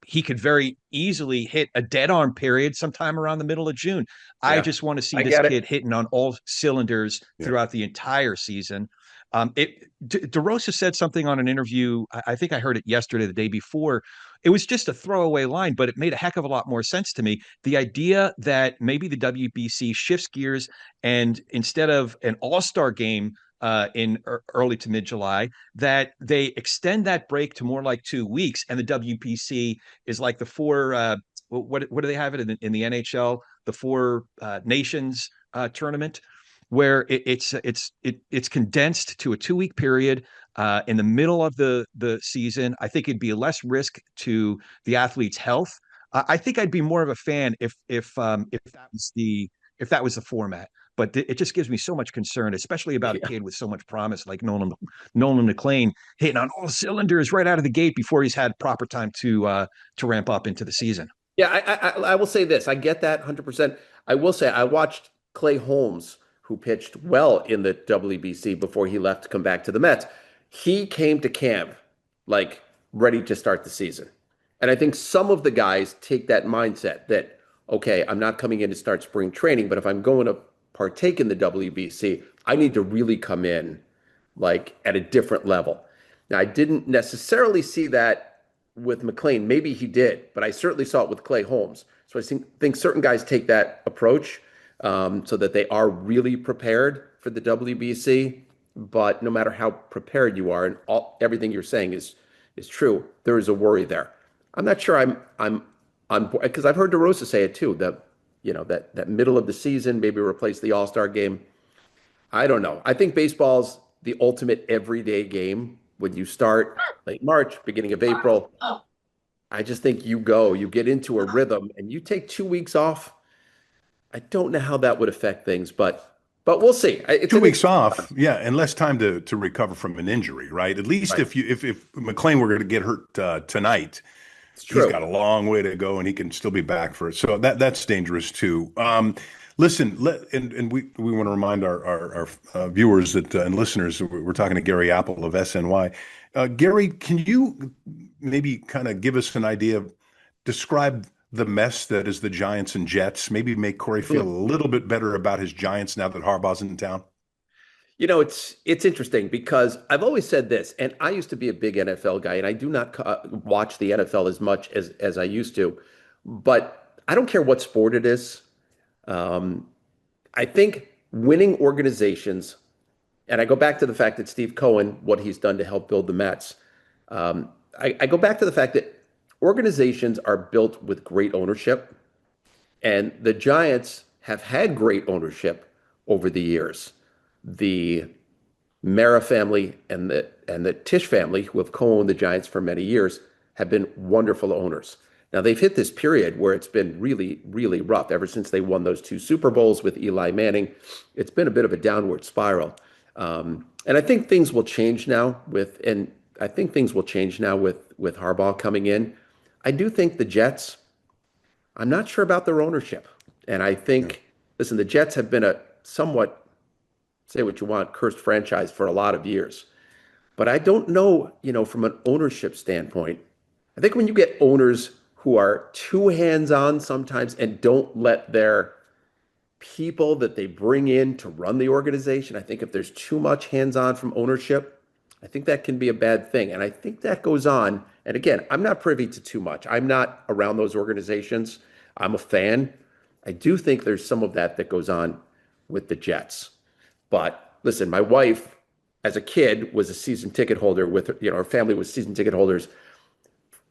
he could very easily hit a dead arm period sometime around the middle of June. Yeah, I just want to see this kid hitting on all cylinders throughout the entire season. DeRosa said something on an interview. I think I heard it yesterday, the day before. It was just a throwaway line, but it made a heck of a lot more sense to me. The idea that maybe the WBC shifts gears and instead of an all-star game in early to mid-July, that they extend that break to more like 2 weeks. And the WBC is like the four, what do they have it in the NHL? The Four Nations tournament, where it's condensed to a 2-week period in the middle of the season. I think it'd be less risk to the athlete's health. I think I'd be more of a fan if that was the format. But it just gives me so much concern, especially about a kid with so much promise like Nolan McLean hitting on all cylinders right out of the gate before he's had proper time to ramp up into the season. Yeah, I will say this. I get that 100%. I will say I watched Clay Holmes, who pitched well in the WBC before he left to come back to the Mets. He came to camp like ready to start the season. And I think some of the guys take that mindset that, okay, I'm not coming in to start spring training, but if I'm going to partake in the WBC, I need to really come in like at a different level. Now, I didn't necessarily see that with McLean. Maybe he did, but I certainly saw it with Clay Holmes. So I think certain guys take that approach so that they are really prepared for the WBC. But no matter how prepared you are, and everything you're saying is true, there is a worry there. I'm not sure I'm on board, because I've heard DeRosa say it too, that that middle of the season, maybe replace the All-Star game. I don't know. I think baseball's the ultimate everyday game. When you start late March, beginning of April, I just think you get into a rhythm and you take 2 weeks off. I don't know how that would affect things, but we'll see. It's 2 weeks off, yeah, and less time to recover from an injury, right? At least Right. if McLean were going to get hurt tonight, he's got a long way to go, and he can still be back for it. So that's dangerous too. Listen, and we want to remind our viewers that and listeners, we're talking to Gary Apple of SNY. Gary, can you maybe kind of give us an idea, describe the mess that is the Giants and Jets, maybe make Corey feel a little bit better about his Giants now that Harbaugh's in town? It's interesting because I've always said this, and I used to be a big NFL guy, and I do not watch the NFL as much as I used to, but I don't care what sport it is. I think winning organizations, and I go back to the fact that Steve Cohen, what he's done to help build the Mets. I go back to the fact that organizations are built with great ownership, and the Giants have had great ownership over the years. The Mara family and the Tisch family, who have co-owned the Giants for many years, have been wonderful owners. Now, they've hit this period where it's been really, really rough. Ever since they won those 2 Super Bowls with Eli Manning, it's been a bit of a downward spiral. And I think things will change now with Harbaugh coming in. I do think the Jets, I'm not sure about their ownership. And I think, listen, the Jets have been a somewhat, say what you want, cursed franchise for a lot of years. But I don't know, from an ownership standpoint, I think when you get owners who are too hands-on sometimes and don't let their people that they bring in to run the organization, I think if there's too much hands-on from ownership, I think that can be a bad thing. And I think that goes on. And again, I'm not privy to too much. I'm not around those organizations. I'm a fan. I do think there's some of that goes on with the Jets. But listen, my wife, as a kid, was a season ticket holder with, her family was season ticket holders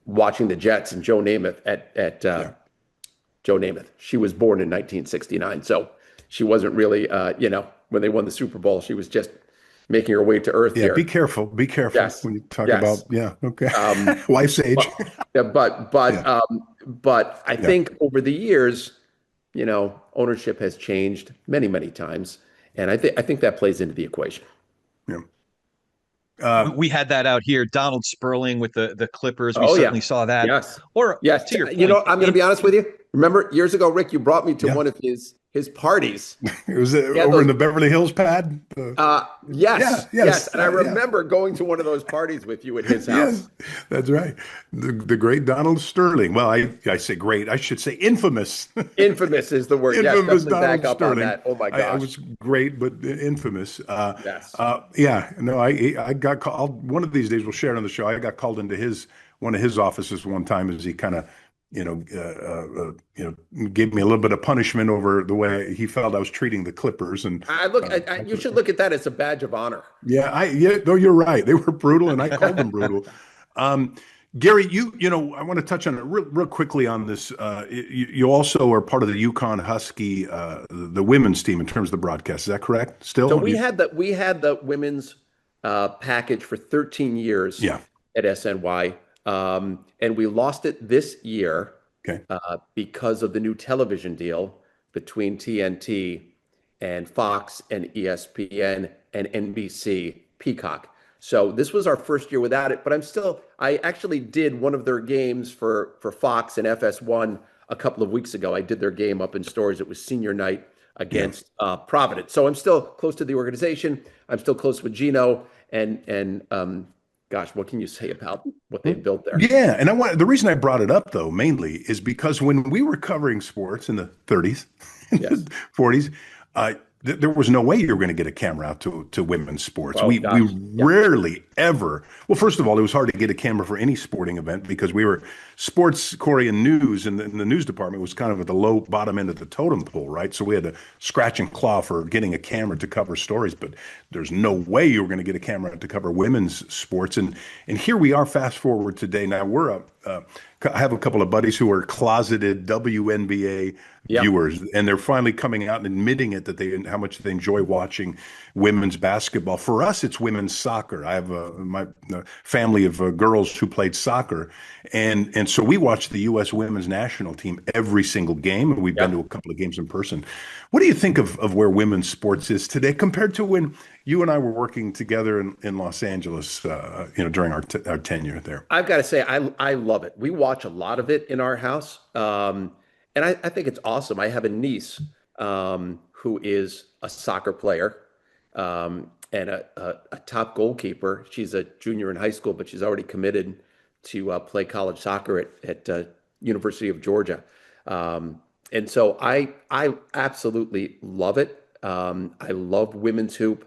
watching the Jets and Joe Namath at Joe Namath. She was born in 1969. So she wasn't really, when they won the Super Bowl, she was just making her way to earth here. Be careful. Be careful when you talk about, okay. Wife's age. But I think over the years, ownership has changed many, many times. And I think that plays into the equation. Yeah. We had that out here. Donald Sperling with the Clippers. We certainly saw that. Yes. Yes. To your point, I'm going to be honest with you. Remember years ago, Rick, you brought me to one of his parties. It was over in the Beverly Hills pad. Yes. And I remember going to one of those parties with you at his house. Yes, that's right. The great Donald Sterling. Well, I say great. I should say infamous. Infamous is the word. Infamous Donald Donald back up Sterling. on that. Oh my gosh. I was great, but infamous. Yes. I got called. One of these days we'll share it on the show. I got called into one of his offices one time as he kind of gave me a little bit of punishment over the way he felt I was treating the Clippers. And you should look at that as a badge of honor. No, you're right. They were brutal, and I called them brutal. Gary, I want to touch on it real quickly on this. You also are part of the Yukon Husky, the women's team in terms of the broadcast. Is that correct? Still, so we had the women's package for 13 years. At SNY. And we lost it this year because of the new television deal between TNT and Fox and ESPN and NBC Peacock. So this was our first year without it, but I actually did one of their games for Fox and FS1 a couple of weeks ago. I did their game up in Stores. It was senior night against Providence. So I'm still close to the organization. I'm still close with Gino and gosh, what can you say about what they've built there? Yeah, and the reason I brought it up though mainly is because when we were covering sports in the 30s, 40s, there was no way you were going to get a camera out to women's sports. We rarely ever. Well, first of all, it was hard to get a camera for any sporting event because we were sports, Corey, and news, and the news department was kind of at the low bottom end of the totem pole, right? So we had to scratch and claw for getting a camera to cover stories, but there's no way you were going to get a camera to cover women's sports. And here we are, fast forward today. Now we're I have a couple of buddies who are closeted WNBA viewers, and they're finally coming out and admitting it, that how much they enjoy watching women's basketball. For us, it's women's soccer. I have my family of girls who played soccer, and so we watch the U.S. women's national team every single game, and we've been to a couple of games in person. What do you think of where women's sports is today compared to when you and I were working together in Los Angeles, during our tenure there? I've got to say, I love it. We watch a lot of it in our house. And I think it's awesome. I have a niece who is a soccer player and a top goalkeeper. She's a junior in high school, but she's already committed to play college soccer at University of Georgia. And so I absolutely love it. I love women's hoop.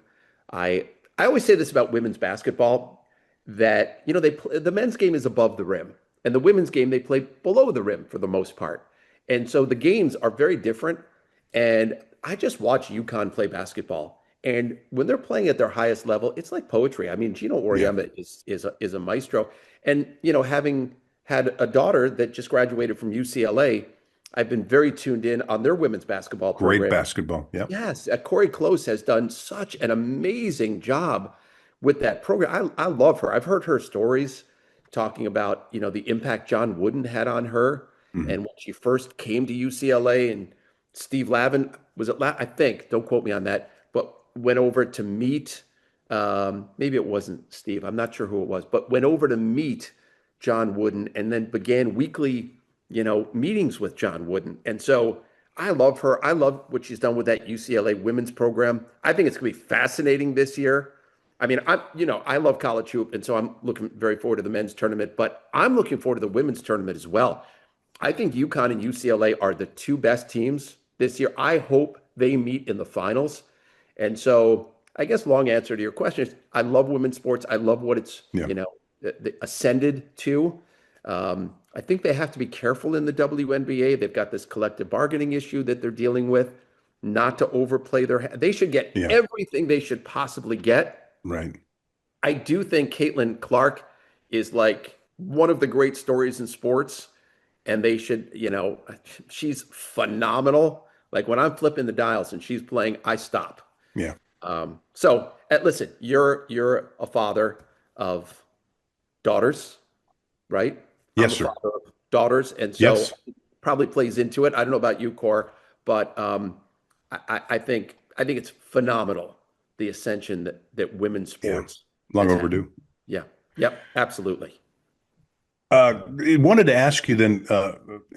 I always say this about women's basketball, that the men's game is above the rim, and the women's game, they play below the rim for the most part. And so the games are very different. And I just watch UConn play basketball, and when they're playing at their highest level, it's like poetry. I mean, Gino Auriemma is a maestro. And having had a daughter that just graduated from UCLA, I've been very tuned in on their women's basketball program. Great basketball. Yeah. Yes. Corey Close has done such an amazing job with that program. I love her. I've heard her stories talking about, the impact John Wooden had on her. Mm-hmm. And when she first came to UCLA, and Steve Lavin, I think, don't quote me on that, but went over to meet, maybe it wasn't Steve, I'm not sure who it was, but went over to meet John Wooden, and then began weekly meetings with John Wooden. And so I love her. I love what she's done with that UCLA women's program. I think it's going to be fascinating this year. I mean, I love college hoop, and so I'm looking very forward to the men's tournament, but I'm looking forward to the women's tournament as well. I think UConn and UCLA are the two best teams this year. I hope they meet in the finals. And so I guess long answer to your question is, I love women's sports. I love what it's, ascended to. I think they have to be careful in the WNBA. They've got this collective bargaining issue that they're dealing with, not to overplay they should get everything they should possibly get. Right. I do think Caitlin Clark is like one of the great stories in sports, and they should, she's phenomenal. Like when I'm flipping the dials and she's playing, I stop. Yeah. So listen, you're a father of daughters, right? Yes, sir. Daughters, and so probably plays into it. I don't know about you, Cor, but I think it's phenomenal, the ascension that women's sports long overdue. Yeah. Yep. Absolutely. Wanted to ask you then,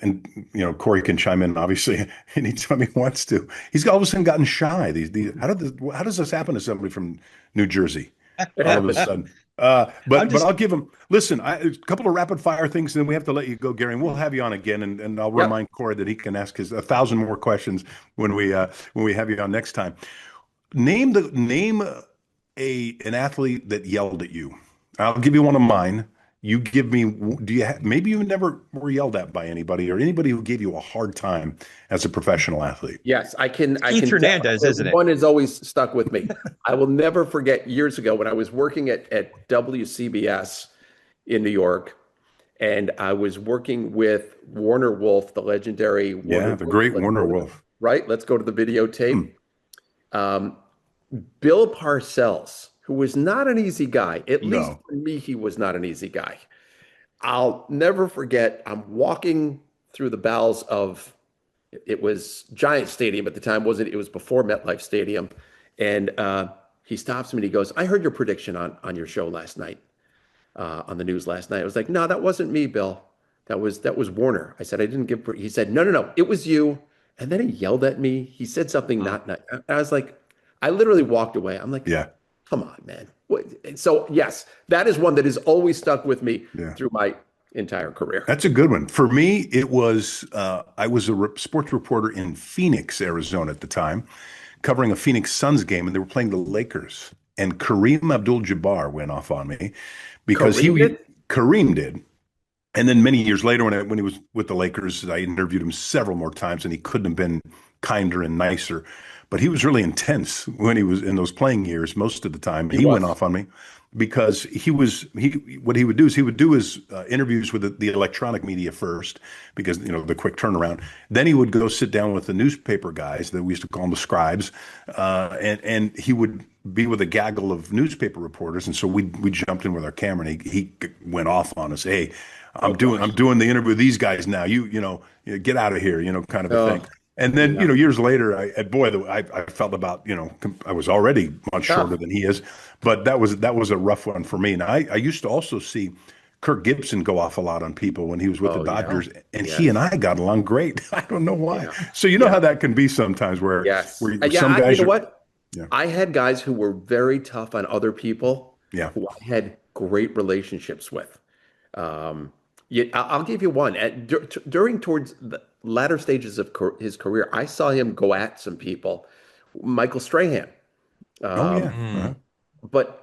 and Corey can chime in obviously anytime he wants to. He's all of a sudden gotten shy. How does this happen to somebody from New Jersey? All of a sudden. But I'll give him. Listen, a couple of rapid fire things, and then we have to let you go, Gary. And we'll have you on again, and I'll remind Corey that he can ask his 1,000 more questions when we have you on next time. Name an athlete that yelled at you. I'll give you one of mine. You give me. Maybe you never were yelled at by anybody, or anybody who gave you a hard time as a professional athlete? Yes, I can. Keith Hernandez, isn't it? One is always stuck with me. I will never forget years ago when I was working at WCBS in New York, and I was working with Warner Wolf, the legendary great Warner Wolf. Right. Let's go to the videotape. Bill Parcells, who was not an easy guy. At least for me, he was not an easy guy. I'll never forget, I'm walking through the bowels of, it was Giant Stadium at the time, wasn't it? It was before MetLife Stadium. And he stops me and he goes, "I heard your prediction on your show last night, on the news last night." I was like, "No, that wasn't me, Bill. That was Warner." I said, "I didn't give," he said, No, it was you." And then he yelled at me. He said something not, I was like, I literally walked away. I'm like, come on, man. So yes, that is one that has always stuck with me through my entire career. That's a good one. For me, it was, I was a sports reporter in Phoenix, Arizona at the time, covering a Phoenix Suns game, and they were playing the Lakers. And Kareem Abdul-Jabbar went off on me because Kareem did. And then many years later, when he was with the Lakers, I interviewed him several more times, and he couldn't have been kinder and nicer. But he was really intense when he was in those playing years most of the time. He went off on me. because what he would do is he would do his interviews with the electronic media first, because the quick turnaround. Then he would go sit down with the newspaper guys that we used to call them the scribes, and he would be with a gaggle of newspaper reporters, and so we jumped in with our camera, and he went off on us. Hey, I'm doing the interview with these guys now. You get out of here, kind of a thing. And then, years later, I felt about, I was already much shorter than he is, but that was a rough one for me. And I used to also see Kirk Gibson go off a lot on people when he was with the Dodgers, and he and I got along great. I don't know why. Yeah. So how that can be sometimes where some guys I had guys who were very tough on other people who I had great relationships with. I'll give you one. Towards the latter stages of his career, I saw him go at some people. Michael Strahan. But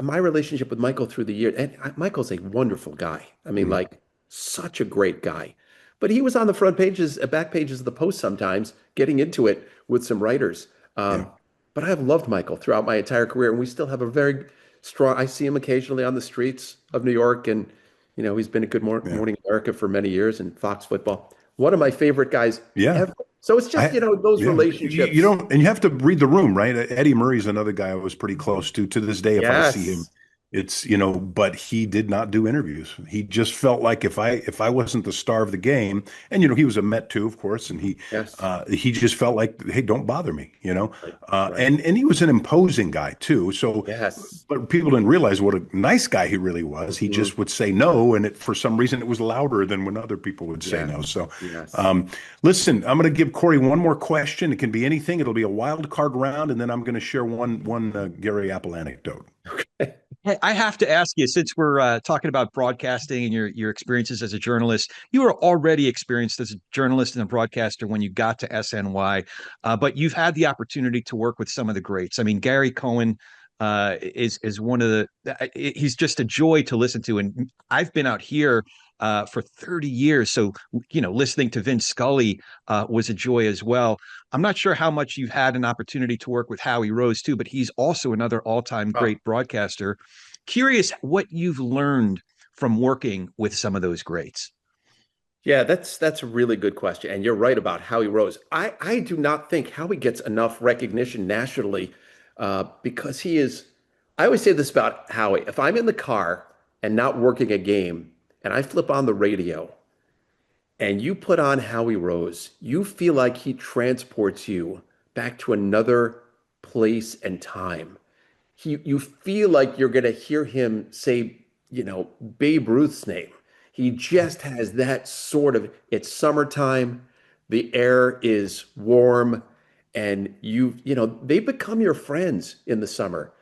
my relationship with Michael through the years, and Michael's a wonderful guy. I mean, like, such a great guy. But he was on the back pages of the Post sometimes, getting into it with some writers. But I've loved Michael throughout my entire career, and we still have a very strong. I see him occasionally on the streets of New York, and he's been at Good Morning America for many years, and Fox Football. One of my favorite guys ever. So it's just, those relationships. You don't, and you have to read the room, right? Eddie Murray's another guy I was pretty close to this day. If I see him, it's, but he did not do interviews. He just felt like if I wasn't the star of the game, and, he was a Met too, of course. And he just felt like, hey, don't bother me, and he was an imposing guy too. So, but people didn't realize what a nice guy he really was. He just would say no. And for some reason it was louder than when other people would say no. So, listen, I'm going to give Corey one more question. It can be anything. It'll be a wild card round. And then I'm going to share one Gary Apple anecdote. Okay. I have to ask you, since we're talking about broadcasting and your experiences as a journalist, you were already experienced as a journalist and a broadcaster when you got to SNY, but you've had the opportunity to work with some of the greats. I mean, Gary Cohen is one of he's just a joy to listen to. And I've been out here for 30 years. So, listening to Vince Scully was a joy as well. I'm not sure how much you've had an opportunity to work with Howie Rose too, but he's also another all-time great broadcaster. Curious what you've learned from working with some of those greats. Yeah, that's a really good question. And you're right about Howie Rose. I do not think Howie gets enough recognition nationally because he is, I always say this about Howie. If I'm in the car and not working a game and I flip on the radio and you put on Howie Rose, you feel like he transports you back to another place and time. You feel like you're going to hear him say, Babe Ruth's name. He just has that sort of, it's summertime, the air is warm, and they become your friends in the summer.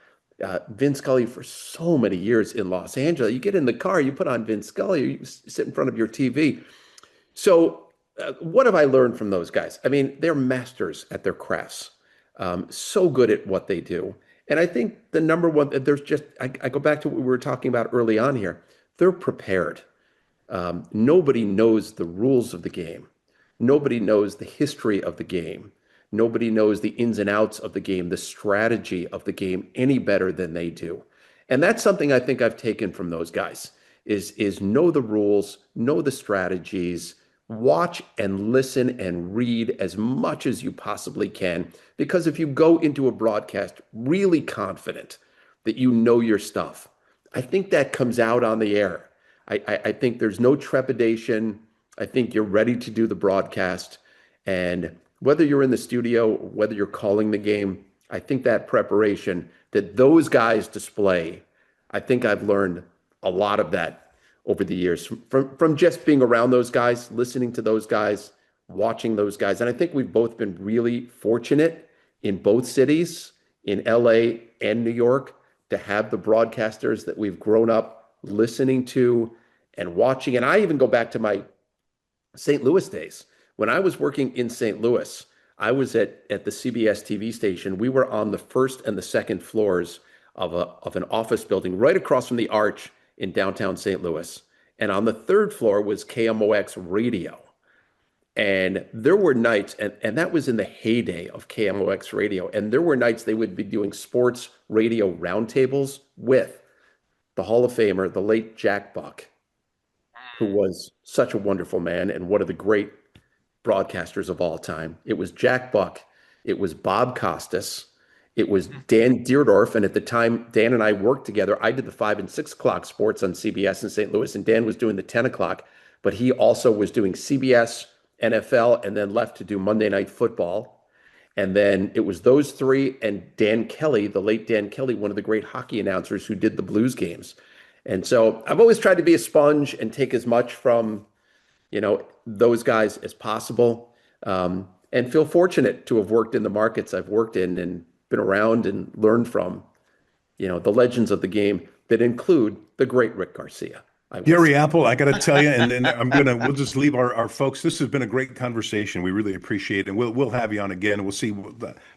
Vince Scully for so many years in Los Angeles. You get in the car, you put on Vince Scully, you sit in front of your TV. So what have I learned from those guys? I mean, they're masters at their crafts, so good at what they do. And I think the number one, I go back to what we were talking about early on here. They're prepared. Nobody knows the rules of the game. Nobody knows the history of the game. Nobody knows the ins and outs of the game, the strategy of the game any better than they do. And that's something I think I've taken from those guys is know the rules, know the strategies, watch and listen and read as much as you possibly can. Because if you go into a broadcast really confident that you know your stuff, I think that comes out on the air. I think there's no trepidation. I think you're ready to do the broadcast. And whether you're in the studio, whether you're calling the game, I think that preparation that those guys display, I think I've learned a lot of that over the years from just being around those guys, listening to those guys, watching those guys. And I think we've both been really fortunate in both cities, in LA and New York, to have the broadcasters that we've grown up listening to and watching. And I even go back to my St. Louis days. When I was working in St. Louis, I was at the CBS TV station. We were on the first and the second floors of an office building right across from the Arch in downtown St. Louis. And on the third floor was KMOX Radio. And there were nights, and that was in the heyday of KMOX radio. And there were nights they would be doing sports radio roundtables with the Hall of Famer, the late Jack Buck, who was such a wonderful man and one of the great broadcasters of all time. It was Jack Buck. It was Bob Costas. It was Dan Deerdorf. And at the time, Dan and I worked together. I did the 5 and 6 o'clock sports on CBS in St. Louis, and Dan was doing the 10 o'clock. But he also was doing CBS, NFL, and then left to do Monday Night Football. And then it was those three and Dan Kelly, the late Dan Kelly, one of the great hockey announcers who did the Blues games. And so I've always tried to be a sponge and take as much from, those guys as possible. And feel fortunate to have worked in the markets I've worked in and been around and learned from, the legends of the game that include the great Rick Garcia. Gary Apple, I got to tell you, and then we'll just leave our folks. This has been a great conversation. We really appreciate it. And we'll have you on again. We'll see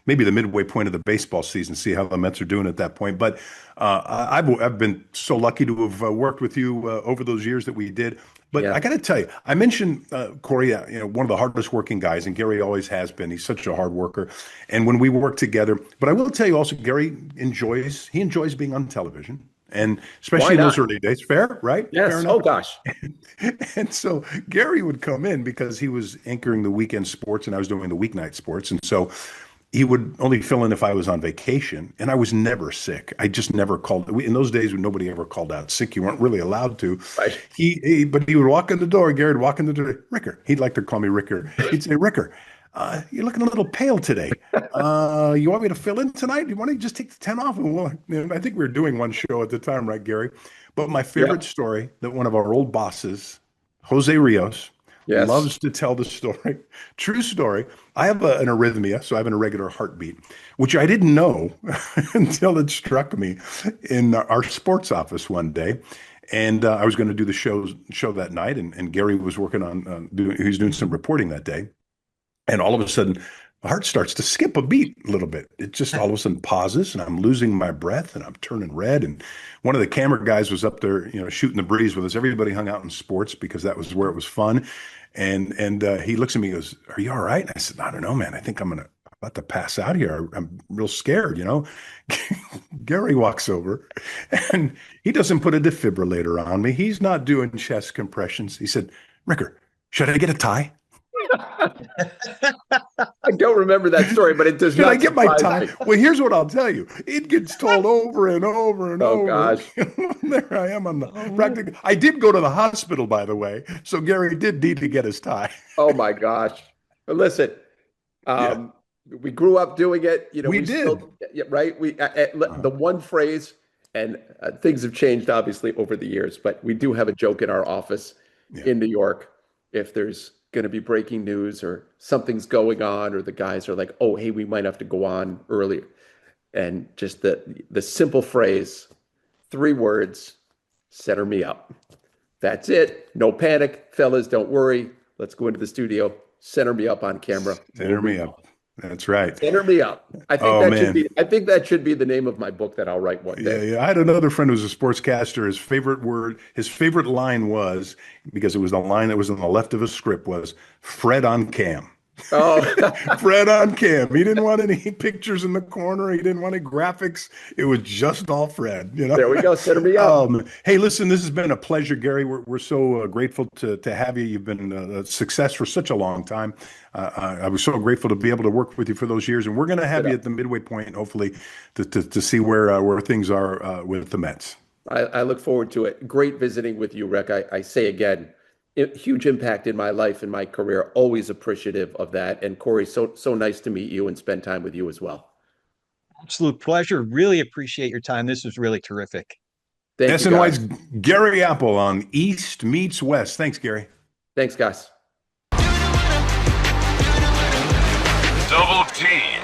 maybe the midway point of the baseball season, see how the Mets are doing at that point. But I've been so lucky to have worked with you over those years that we did. But yeah. I got to tell you, I mentioned Corey, one of the hardest working guys, and Gary always has been. He's such a hard worker. And when we work together, but I will tell you also, Gary enjoys being on television. And especially in those early days, fair, right? Yes. Fair oh, gosh. And so Gary would come in because he was anchoring the weekend sports and I was doing the weeknight sports. And so he would only fill in if I was on vacation. And I was never sick. I just never called. In those days when nobody ever called out sick, you weren't really allowed to. Right. But he would walk in the door. Gary would walk in the door. Ricker. He'd like to call me Ricker. He'd say, Ricker, you're looking a little pale today. You want me to fill in tonight? You want to just take the 10 off? And I think we were doing one show at the time, right, Gary? But my favorite story that one of our old bosses, Jose Rios, loves to tell the story. True story. I have an arrhythmia, so I have an irregular heartbeat, which I didn't know until it struck me in our sports office one day. And I was going to do the show that night, and Gary was working on doing some reporting that day. And all of a sudden, the heart starts to skip a beat a little bit. It just all of a sudden pauses, and I'm losing my breath, and I'm turning red. And one of the camera guys was up there, shooting the breeze with us. Everybody hung out in sports because that was where it was fun. And he looks at me and goes, "Are you all right?" And I said, "I don't know, man. I think I'm about to pass out here. I'm real scared, Gary walks over, and he doesn't put a defibrillator on me. He's not doing chest compressions. He said, "Ricker, should I get a tie?" I don't remember that story, but it does not. Should I get my tie? Well, here's what I'll tell you. It gets told over and over and over. Oh, gosh. There I am on the practical. I did go to the hospital, by the way. So Gary did need to get his tie. Oh, my gosh. But listen, we grew up doing it. We did. Right? The one phrase, and things have changed, obviously, over the years. But we do have a joke in our office in New York. If there's going to be breaking news or something's going on, or the guys are like, "Oh, hey, we might have to go on earlier," and just the simple phrase, 3 words, "Center me up." That's it. No panic, fellas. Don't worry. Let's go into the studio. Center me up on camera. Center me up. That's right. Center me up. I think that should be the name of my book that I'll write one day. Yeah. I had another friend who was a sportscaster. His favorite line was, because it was the line that was on the left of his script, was "Fred on cam." Oh, Fred on cam. He didn't want any pictures in the corner. He didn't want any graphics. It was just all Fred. There we go. Center me up. Hey, listen, this has been a pleasure, Gary. We're so grateful to have you. You've been a success for such a long time. I was so grateful to be able to work with you for those years, and we're going to have you at the midway point, hopefully, to see where things are with the Mets. I look forward to it. Great visiting with you, Rick. I say again, huge impact in my life and my career. Always appreciative of that. And Corey, so nice to meet you and spend time with you as well. Absolute pleasure. Really appreciate your time. This was really terrific. Thank you, SNY's Gary Apple on East Meets West. Thanks, Gary. Thanks, guys. Double team.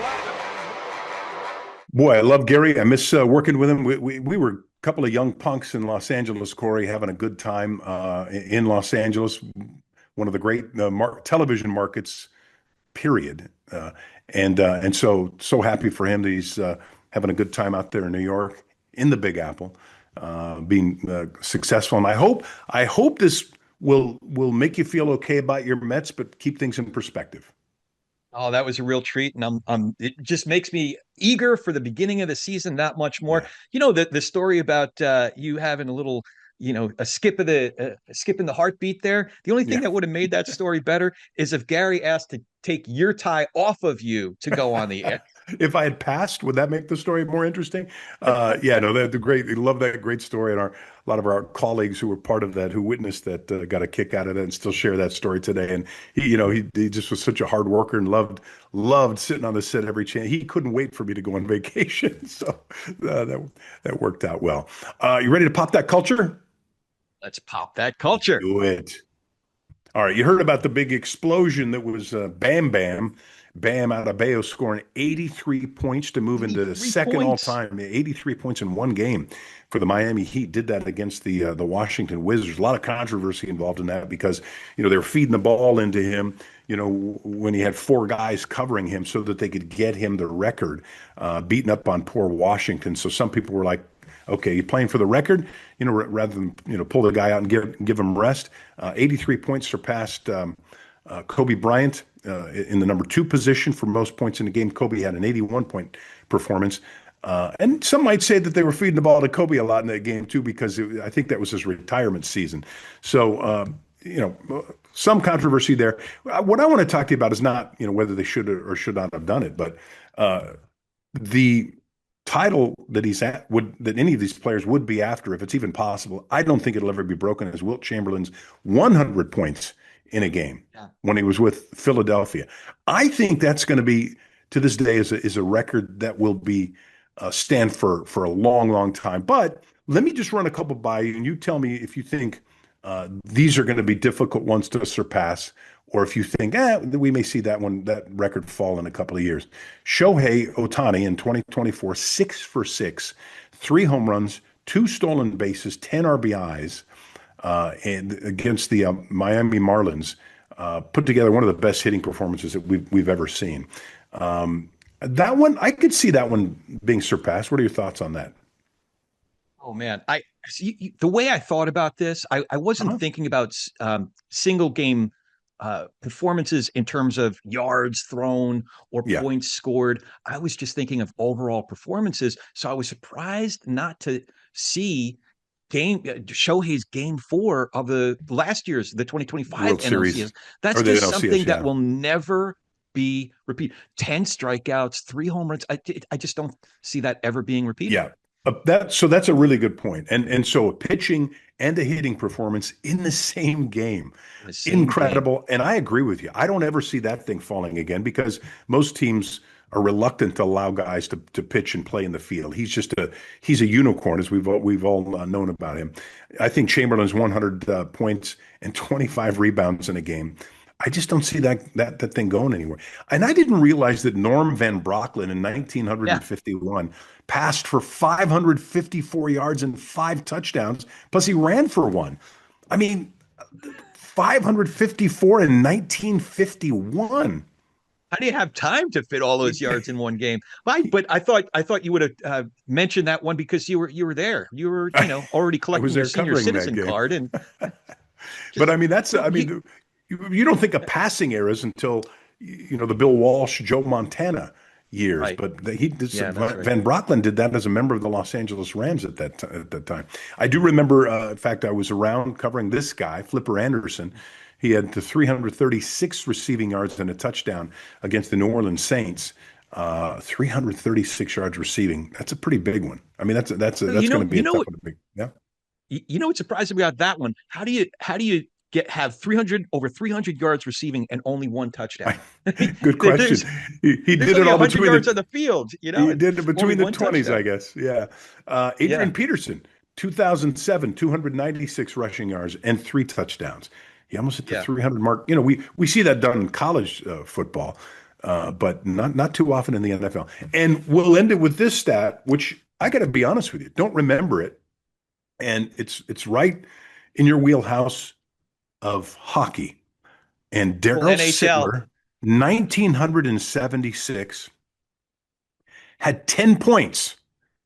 Boy, I love Gary. I miss working with him. We were couple of young punks in Los Angeles, Corey, having a good time in Los Angeles, one of the great television markets, period. And so happy for him that he's having a good time out there in New York, in the Big Apple, being successful. And I hope this will make you feel okay about your Mets, but keep things in perspective. Oh, that was a real treat, and it just makes me eager for the beginning of the season that much more. Yeah. The story about you having a little, a skip in the heartbeat there. The only thing that would have made that story better is if Gary asked to take your tie off of you to go on the air. If I had passed, would that make the story more interesting? The great, love that great story, and a lot of our colleagues who were part of that, who witnessed that, got a kick out of that, and still share that story today. And he just was such a hard worker and loved sitting on the set every chance. He couldn't wait for me to go on vacation, so that worked out well. You ready to pop that culture? Let's pop that culture. Do it. All right, you heard about the big explosion that was Bam Adebayo scoring 83 points to move into the second all-time, 83 points in one game for the Miami Heat. Did that against the Washington Wizards. A lot of controversy involved in that because they were feeding the ball into him, when he had four guys covering him so that they could get him the record, beating up on poor Washington. So some people were like, okay, you playing for the record, rather than pull the guy out and give him rest. 83 points surpassed Kobe Bryant in the number 2 position for most points in the game. Kobe had an 81-point performance. And some might say that they were feeding the ball to Kobe a lot in that game too, because I think that was his retirement season. So, some controversy there. What I want to talk to you about is not, whether they should or should not have done it, but the title that he's at that any of these players would be after, if it's even possible, I don't think it'll ever be broken, as Wilt Chamberlain's 100 points in a game when he was with Philadelphia. I think that's going to be, to this day, is a record that will be stand for a long, long time. But let me just run a couple by you, and you tell me if you think these are going to be difficult ones to surpass, or if you think, we may see that record fall in a couple of years. Shohei Ohtani in 2024, 6 for 6, 3 home runs, 2 stolen bases, 10 RBIs, and against the Miami Marlins, put together one of the best hitting performances that we've ever seen. That one, I could see that one being surpassed. What are your thoughts on that? Oh man, the way I thought about this, I wasn't thinking about single game performances in terms of yards thrown or points scored. I was just thinking of overall performances. So I was surprised not to see Shohei's game 4 of the last year's, the 2025 World Series. NLCS. That's just something that will never be repeated. 10 strikeouts, 3 home runs. I just don't see that ever being repeated. Yeah. So that's a really good point. And so a pitching and a hitting performance in the same game. Incredible. And I agree with you. I don't ever see that thing falling again, because most teams are reluctant to allow guys to pitch and play in the field. He's a unicorn, as we've all known about him. I think Chamberlain's 100 points and 25 rebounds in a game, I just don't see that thing going anywhere. And I didn't realize that Norm Van Brocklin in 1951 passed for 554 yards and 5 touchdowns, plus he ran for 1. I mean, 554 in 1951. How do you have time to fit all those yards in one game? But I thought you would have mentioned that one because you were there. You were already collecting your senior citizen card, and but I mean you don't think of passing eras until the Bill Walsh, Joe Montana years, right. But Van Brocklin did that as a member of the Los Angeles Rams at that time. I do remember, in fact, I was around covering this guy, Flipper Anderson. He had the 336 receiving yards and a touchdown against the New Orleans Saints. 336 yards receiving. That's a pretty big one. I mean, that's going to be a tough one to big. Yeah. What surprised me about that one? How do you have over 300 yards receiving and only 1 touchdown? Good question. He did it all between yards on the field. He did it between the 20s, touchdown. I guess. Yeah. Adrian Peterson, 2007, 296 rushing yards and 3 touchdowns. He almost hit the 300 mark. We see that done in college football, but not too often in the NFL. And we'll end it with this stat, which I got to be honest with you, don't remember it, and it's right in your wheelhouse of hockey. And Darryl Sittler, 1976, had 10 points.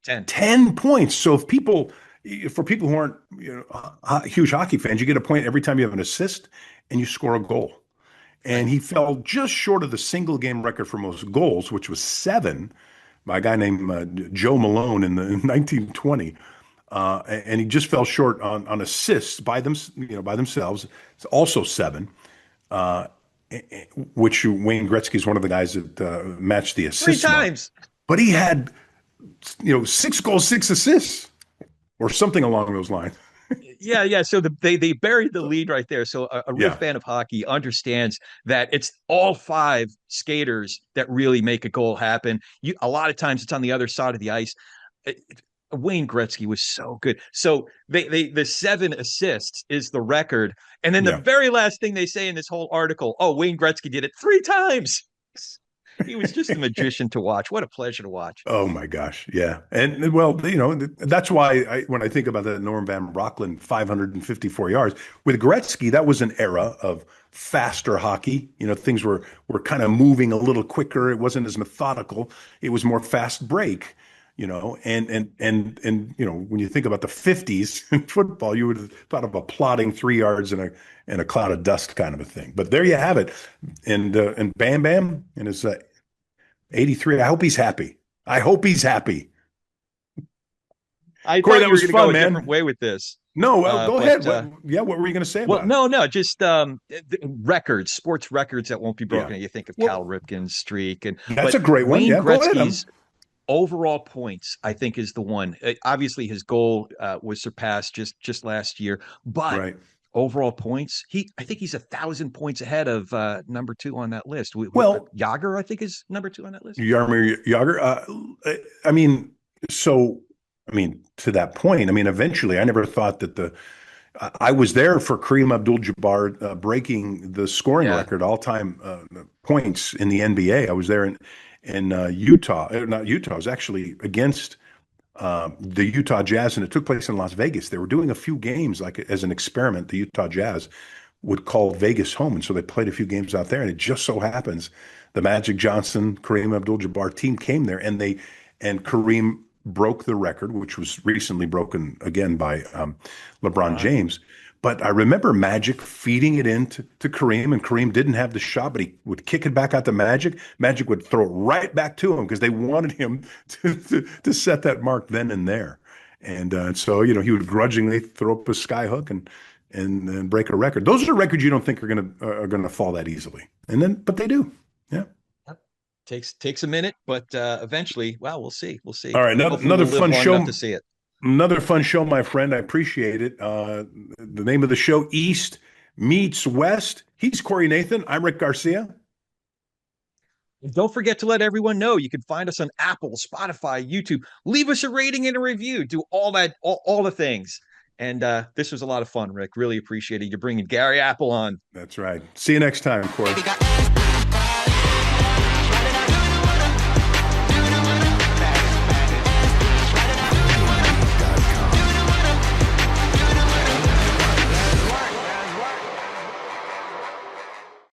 10 points. So if people, for people who aren't huge hockey fans, you get a point every time you have an assist and you score a goal. And he fell just short of the single game record for most goals, which was 7 by a guy named Joe Malone in 1920. And he just fell short on assists by themselves. It's also 7, which Wayne Gretzky is one of the guys that matched the assists 3 times. But he had 6 goals, 6 assists, or something along those lines. Yeah. So they buried the lead right there. So a real fan of hockey understands that it's all 5 skaters that really make a goal happen. A lot of times it's on the other side of the ice. Wayne Gretzky was so good. So the 7 assists is the record. And then the very last thing they say in this whole article, Wayne Gretzky did it 3 times. He was just a magician to watch. What a pleasure to watch. Oh my gosh. Yeah. And well, that's why when I think about that Norm Van Brocklin 554 yards with Gretzky, that was an era of faster hockey. Things were kind of moving a little quicker. It wasn't as methodical. It was more fast break, and when you think about the 50s in football, you would have thought of a plodding 3 yards and a cloud of dust kind of a thing. But there you have it. And Bam Bam and his 83. I hope he's happy. Corey, that was fun, man. A different way with this. No, go ahead. What were you going to say about it? No, just records, sports records that won't be broken. You think of Cal Ripken's streak, and that's a great one. Wayne Gretzky's overall points, I think, is the one. Obviously, his goal was surpassed just last year, but overall points, I think he's 1,000 points ahead of number 2 on that list. Jágr, I think, is number 2 on that list. Jaromir Jágr. To that point, eventually, I never thought that I was there for Kareem Abdul-Jabbar breaking the scoring record, all-time points in the NBA. I was there in Utah. Not Utah. I was actually against the Utah Jazz, and it took place in Las Vegas. They were doing a few games, like as an experiment. The Utah Jazz would call Vegas home, and so they played a few games out there. And it just so happens the Magic Johnson, Kareem Abdul-Jabbar team came there, and Kareem broke the record, which was recently broken again by LeBron James. But I remember Magic feeding it in to Kareem, and Kareem didn't have the shot, but he would kick it back out to Magic. Magic would throw it right back to him because they wanted him to set that mark then and there. And so, he would grudgingly throw up a sky hook and break a record. Those are records you don't think are gonna fall that easily. But they do. Yeah. Takes a minute, but eventually, we'll see. All right, another fun show to see it. Another fun show, my friend. I appreciate it. The name of the show, East Meets West. He's Corey Nathan. I'm Rick Garcia. And don't forget to let everyone know you can find us on Apple, Spotify, YouTube. Leave us a rating and a review. Do all that, all the things. And this was a lot of fun, Rick. Really appreciate it. You're bringing Gary Apple on. That's right. See you next time, Corey.